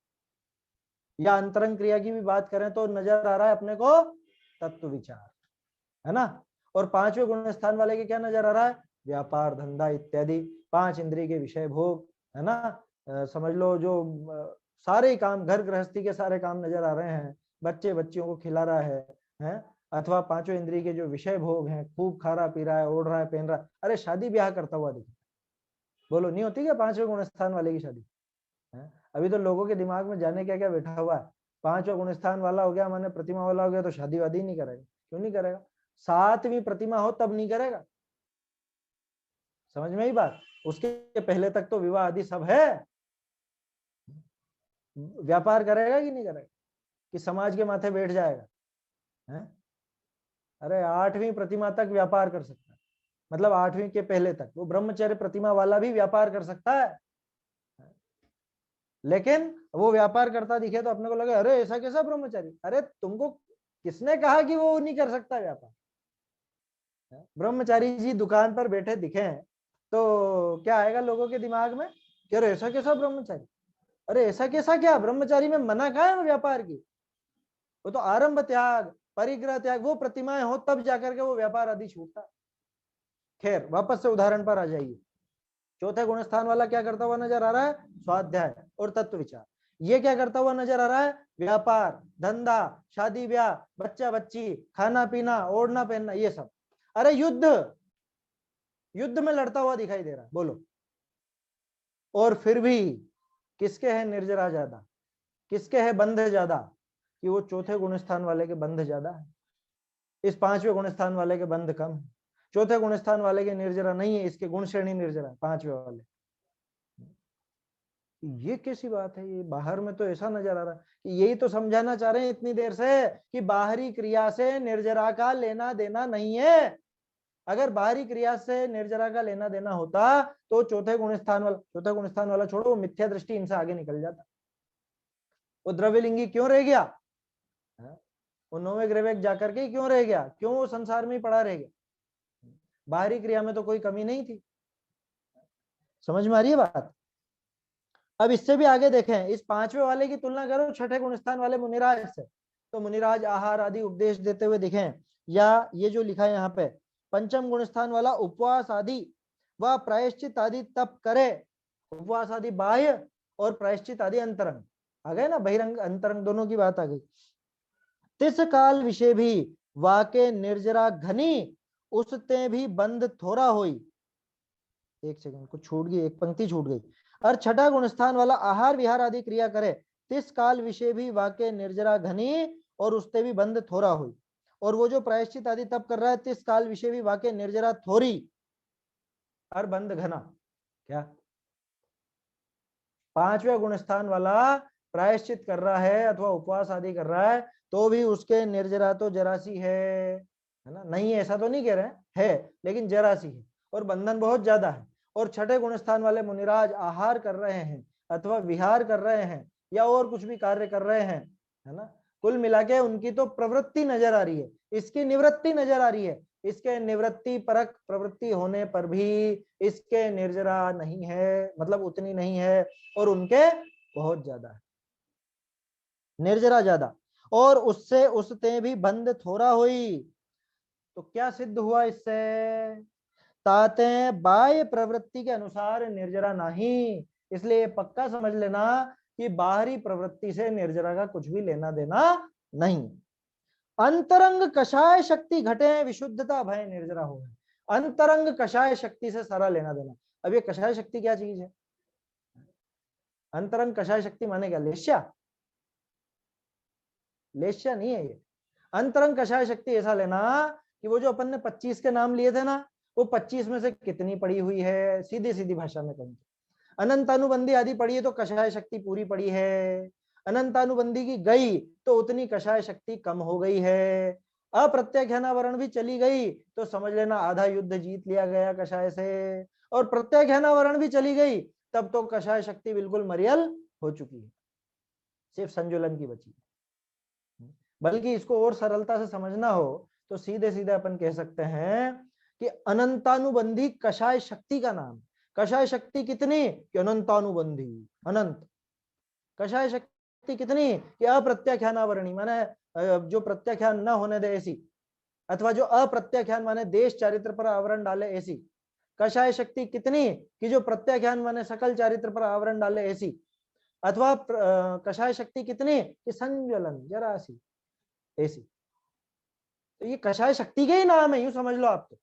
या अंतरंग क्रिया की भी बात करें तो नजर आ रहा है अपने को तत्व विचार, है ना। और पांचवें गुण स्थान वाले के क्या नजर आ रहा है? व्यापार धंधा इत्यादि, पांच इंद्रिय के विषय भोग, है ना। समझ लो जो सारे काम, घर गृहस्थी के सारे काम नजर आ रहे हैं, बच्चे बच्चियों को खिला रहा है, अथवा पांचों इंद्रिय के जो विषय भोग हैं, खूब खा रहा पी रहा है, ओढ़ रहा है पहन रहा है। अरे शादी ब्याह करता हुआ दिखे, बोलो नहीं होती क्या पांचवें गुण स्थान वाले की शादी? है? अभी तो लोगों के दिमाग में जाने क्या क्या बैठा हुआ है। पांचवा गुण स्थान वाला हो गया, माने प्रतिमा वाला हो गया तो शादी वादी नहीं करेगा। क्यों नहीं करेगा? सातवीं प्रतिमा हो तब नहीं करेगा। समझ में आई बात? उसके पहले तक तो विवाह आदि सब है। व्यापार करेगा कि नहीं करेगा? कि समाज के माथे बैठ जाएगा? है? अरे आठवीं प्रतिमा तक व्यापार कर सकता है, मतलब आठवीं के पहले तक वो ब्रह्मचर्य प्रतिमा वाला भी व्यापार कर सकता है। लेकिन वो व्यापार करता दिखे तो अपने को लगे अरे ऐसा कैसा ब्रह्मचारी? अरे तुमको किसने कहा कि वो नहीं कर सकता व्यापार? ब्रह्मचारी जी दुकान पर बैठे दिखे तो क्या आएगा लोगों के दिमाग में कि अरे ऐसा कैसा ब्रह्मचारी? अरे ऐसा कैसा क्या? ब्रह्मचारी में मना कहा है व्यापार की? वो तो आरंभ त्याग, परिग्रह त्याग, वो प्रतिमाएं हो तब जाकर के वो व्यापार आदि छूटता। खैर वापस से उदाहरण पर आ जाइए। चौथे गुण स्थान वाला क्या करता हुआ नजर आ रहा है? स्वाध्याय और तत्व विचार। ये क्या करता हुआ नजर आ रहा है? व्यापार धंधा, शादी ब्याह, बच्चा बच्ची, खाना पीना, ओढ़ना पहनना, ये सब। अरे युद्ध, युद्ध में लड़ता हुआ दिखाई दे रहा है, बोलो। और फिर भी किसके है निर्जरा ज्यादा, किसके है बंध ज्यादा? कि वो चौथे गुण स्थान वाले के बंध ज्यादा है, इस पांचवें गुण स्थान वाले के बंध कम है। चौथे गुण स्थान वाले के निर्जरा नहीं है, इसके गुण श्रेणी निर्जरा है पांचवें वाले। ये कैसी बात है? ये बाहर में तो ऐसा नजर आ रहा है कि यही तो समझाना चाह रहे हैं इतनी देर से कि बाहरी क्रिया से निर्जरा का लेना देना नहीं है। अगर बाहरी क्रिया से निर्जरा का लेना देना होता तो चौथे गुण स्थान वाला छोड़ो, वो मिथ्या दृष्टि इनसे आगे निकल जाता। वो द्रव्यलिंगी क्यों रह गया? वो नौवें ग्रह जाकर के क्यों रह गया? क्यों वो संसार में ही पड़ा रह गया? बाहरी क्रिया में तो कोई कमी नहीं थी। समझ में आ रही है बात? अब इससे भी आगे देखें, इस पांचवें वाले की तुलना करो छठे गुण स्थान वाले मुनिराज से, तो मुनिराज आहार आदि उपदेश देते हुए दिखें, या ये जो लिखा है यहाँ पे, पंचम गुण स्थान वाला उपवास आदि व प्रायश्चित आदि तप करे। उपवास आदि बाह्य और प्रायश्चित आदि अंतरंग आ गए ना, बहिरंग अंतरंग दोनों की बात आ गई। तिस काल विषय भी वाके निर्जरा घनी, उसते भी बंद थोड़ा होई। एक सेकंड, कुछ छूट गई, एक पंक्ति छूट गई। और छठा गुण स्थान वाला आहार विहार आदि क्रिया करे, तिस काल विषय भी वाके निर्जरा घनी, और उसते भी बंद थोड़ा हुई। और वो जो प्रायश्चित आदि तप कर रहा है, तिस काल विषय भी वाके निर्जरा थोड़ी और बंद घना। क्या? पांचवें गुण स्थान वाला प्रायश्चित कर रहा है अथवा उपवास आदि कर रहा है तो भी उसके निर्जरा तो जरा सी है ना? नहीं ऐसा तो नहीं कह रहे है, लेकिन जरा सी है, और बंधन बहुत ज्यादा है। और छठे गुण स्थान वाले मुनिराज आहार कर रहे हैं अथवा विहार कर रहे हैं या और कुछ भी कार्य कर रहे हैं, है ना, कुल मिला के उनकी तो प्रवृत्ति नजर आ रही है, इसकी निवृत्ति नजर आ रही है। इसके निवृत्ति परक प्रवृत्ति होने पर भी इसके निर्जरा नहीं है, मतलब उतनी नहीं है, और उनके बहुत ज्यादा है, निर्जरा ज्यादा, और उससे उसते भी बंद थोड़ा हुई। तो क्या सिद्ध हुआ इससे? ताते बाह्य प्रवृत्ति के अनुसार निर्जरा नहीं। इसलिए पक्का समझ लेना कि बाहरी प्रवृत्ति से निर्जरा का कुछ भी लेना देना नहीं। अंतरंग कषाय शक्ति घटे विशुद्धता भय निर्जरा हो। अंतरंग कषाय शक्ति से सारा लेना देना। अब ये कषाय शक्ति क्या चीज है? अंतरंग कषाय शक्ति माने क्या? लेश्या? लेश्या नहीं है ये। अंतरंग कषाय शक्ति ऐसा लेना कि वो जो अपन ने 25 के नाम लिए थे ना, वो 25 में से कितनी पड़ी हुई है, सीधी सीधी भाषा में कहूँ। अनंतानुबंधी आदि पड़ी है तो कषाय शक्ति पूरी पड़ी है। अनंतानुबंधी की गई तो उतनी कषाय शक्ति कम हो गई है। अप्रत्याख्यानावरण भी चली गई तो समझ लेना आधा युद्ध जीत लिया गया कषाय से। और प्रत्याख्यानावरण भी चली गई तब तो कषाय शक्ति बिल्कुल मरियल हो चुकी है, सिर्फ संजुलन की बची। बल्कि इसको और सरलता से समझना हो तो सीधे सीधे अपन कह सकते हैं कि अनंतानुबंधी कषाय शक्ति का नाम। कषाय शक्ति कितनी? कि अनंतानुबंधी, अनंत। कषाय शक्ति कितनी? कि अप्रत्याख्यानावरणी माने जो प्रत्याख्यान न होने दे ऐसी, अथवा जो अप्रत्याख्यान माने देश चारित्र पर आवरण डाले ऐसी। कषाय शक्ति कितनी? कि जो प्रत्याख्यान माने सकल चारित्र पर आवरण डाले ऐसी। अथवा कषाय शक्ति कितनी? कि संज्वलन जरा सी ऐसी। तो ये कषाय शक्ति के ही नाम है, यूं समझ लो आप। तो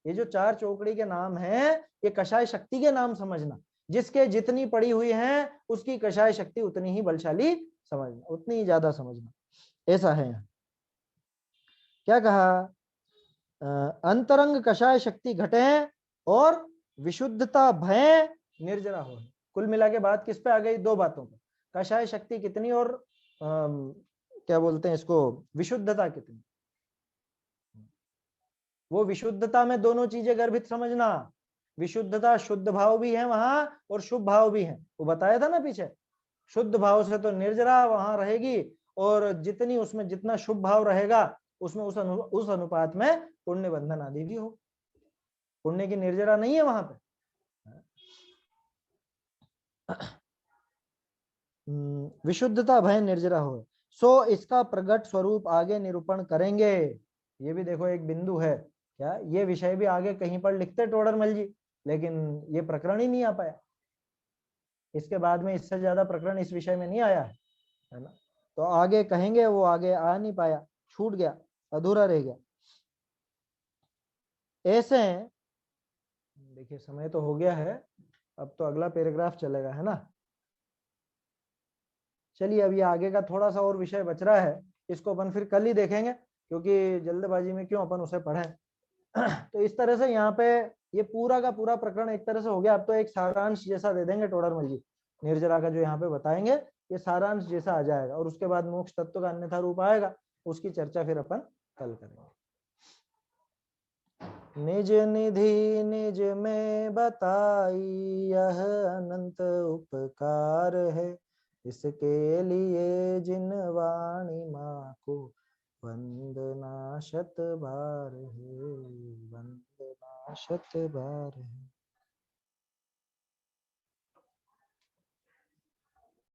ये जो चार चौकड़ी के नाम हैं ये कषाय शक्ति के नाम समझना। जिसके जितनी पड़ी हुई है उसकी कषाय शक्ति उतनी ही बलशाली समझना, उतनी ही ज्यादा समझना, ऐसा है। क्या कहा? अंतरंग कषाय शक्ति घटे और विशुद्धता भय निर्जरा हो। कुल मिला के बात किस पे आ गई? दो बातों पे। कषाय शक्ति कितनी और क्या बोलते हैं इसको, विशुद्धता कितनी। वो विशुद्धता में दोनों चीजें गर्भित समझना। विशुद्धता शुद्ध भाव भी है वहां और शुभ भाव भी है, वो बताया था ना पीछे। शुद्ध भाव से तो निर्जरा वहां रहेगी, और जितनी उसमें जितना शुभ भाव रहेगा उसमें उस अनुपात में पुण्य बंधन आदि भी हो। पुण्य की निर्जरा नहीं है वहां पे। विशुद्धता भय निर्जरा हो, सो इसका प्रगट स्वरूप आगे निरूपण करेंगे। ये भी देखो एक बिंदु है। क्या ये विषय भी आगे कहीं पर लिखते टोडरमल जी, लेकिन ये प्रकरण ही नहीं आ पाया। इसके बाद में इससे ज्यादा प्रकरण इस विषय में नहीं आया है ना। तो आगे कहेंगे, वो आगे आ नहीं पाया, छूट गया, अधूरा रह गया। ऐसे देखिए समय तो हो गया है, अब तो अगला पैराग्राफ चलेगा है ना। चलिए अब ये आगे का थोड़ा सा और विषय बच रहा है, इसको अपन फिर कल ही देखेंगे, क्योंकि जल्दबाजी में क्यों अपन उसे पढ़े। तो इस तरह से यहाँ पे ये पूरा का पूरा प्रकरण एक तरह से हो गया। अब तो एक सारांश जैसा दे देंगे टोडरमल जी, निर्जरा का जो यहाँ पे बताएंगे ये सारांश जैसा आ जाएगा, और उसके बाद मोक्ष तत्व का अन्यथा रूप आएगा, उसकी चर्चा फिर अपन कल करेंगे। निज निधि निज में बताई यह अनंत उपकार है, इसके लिए जिन वाणी माँ को वंदना शत बार है, वंदना शत बार है।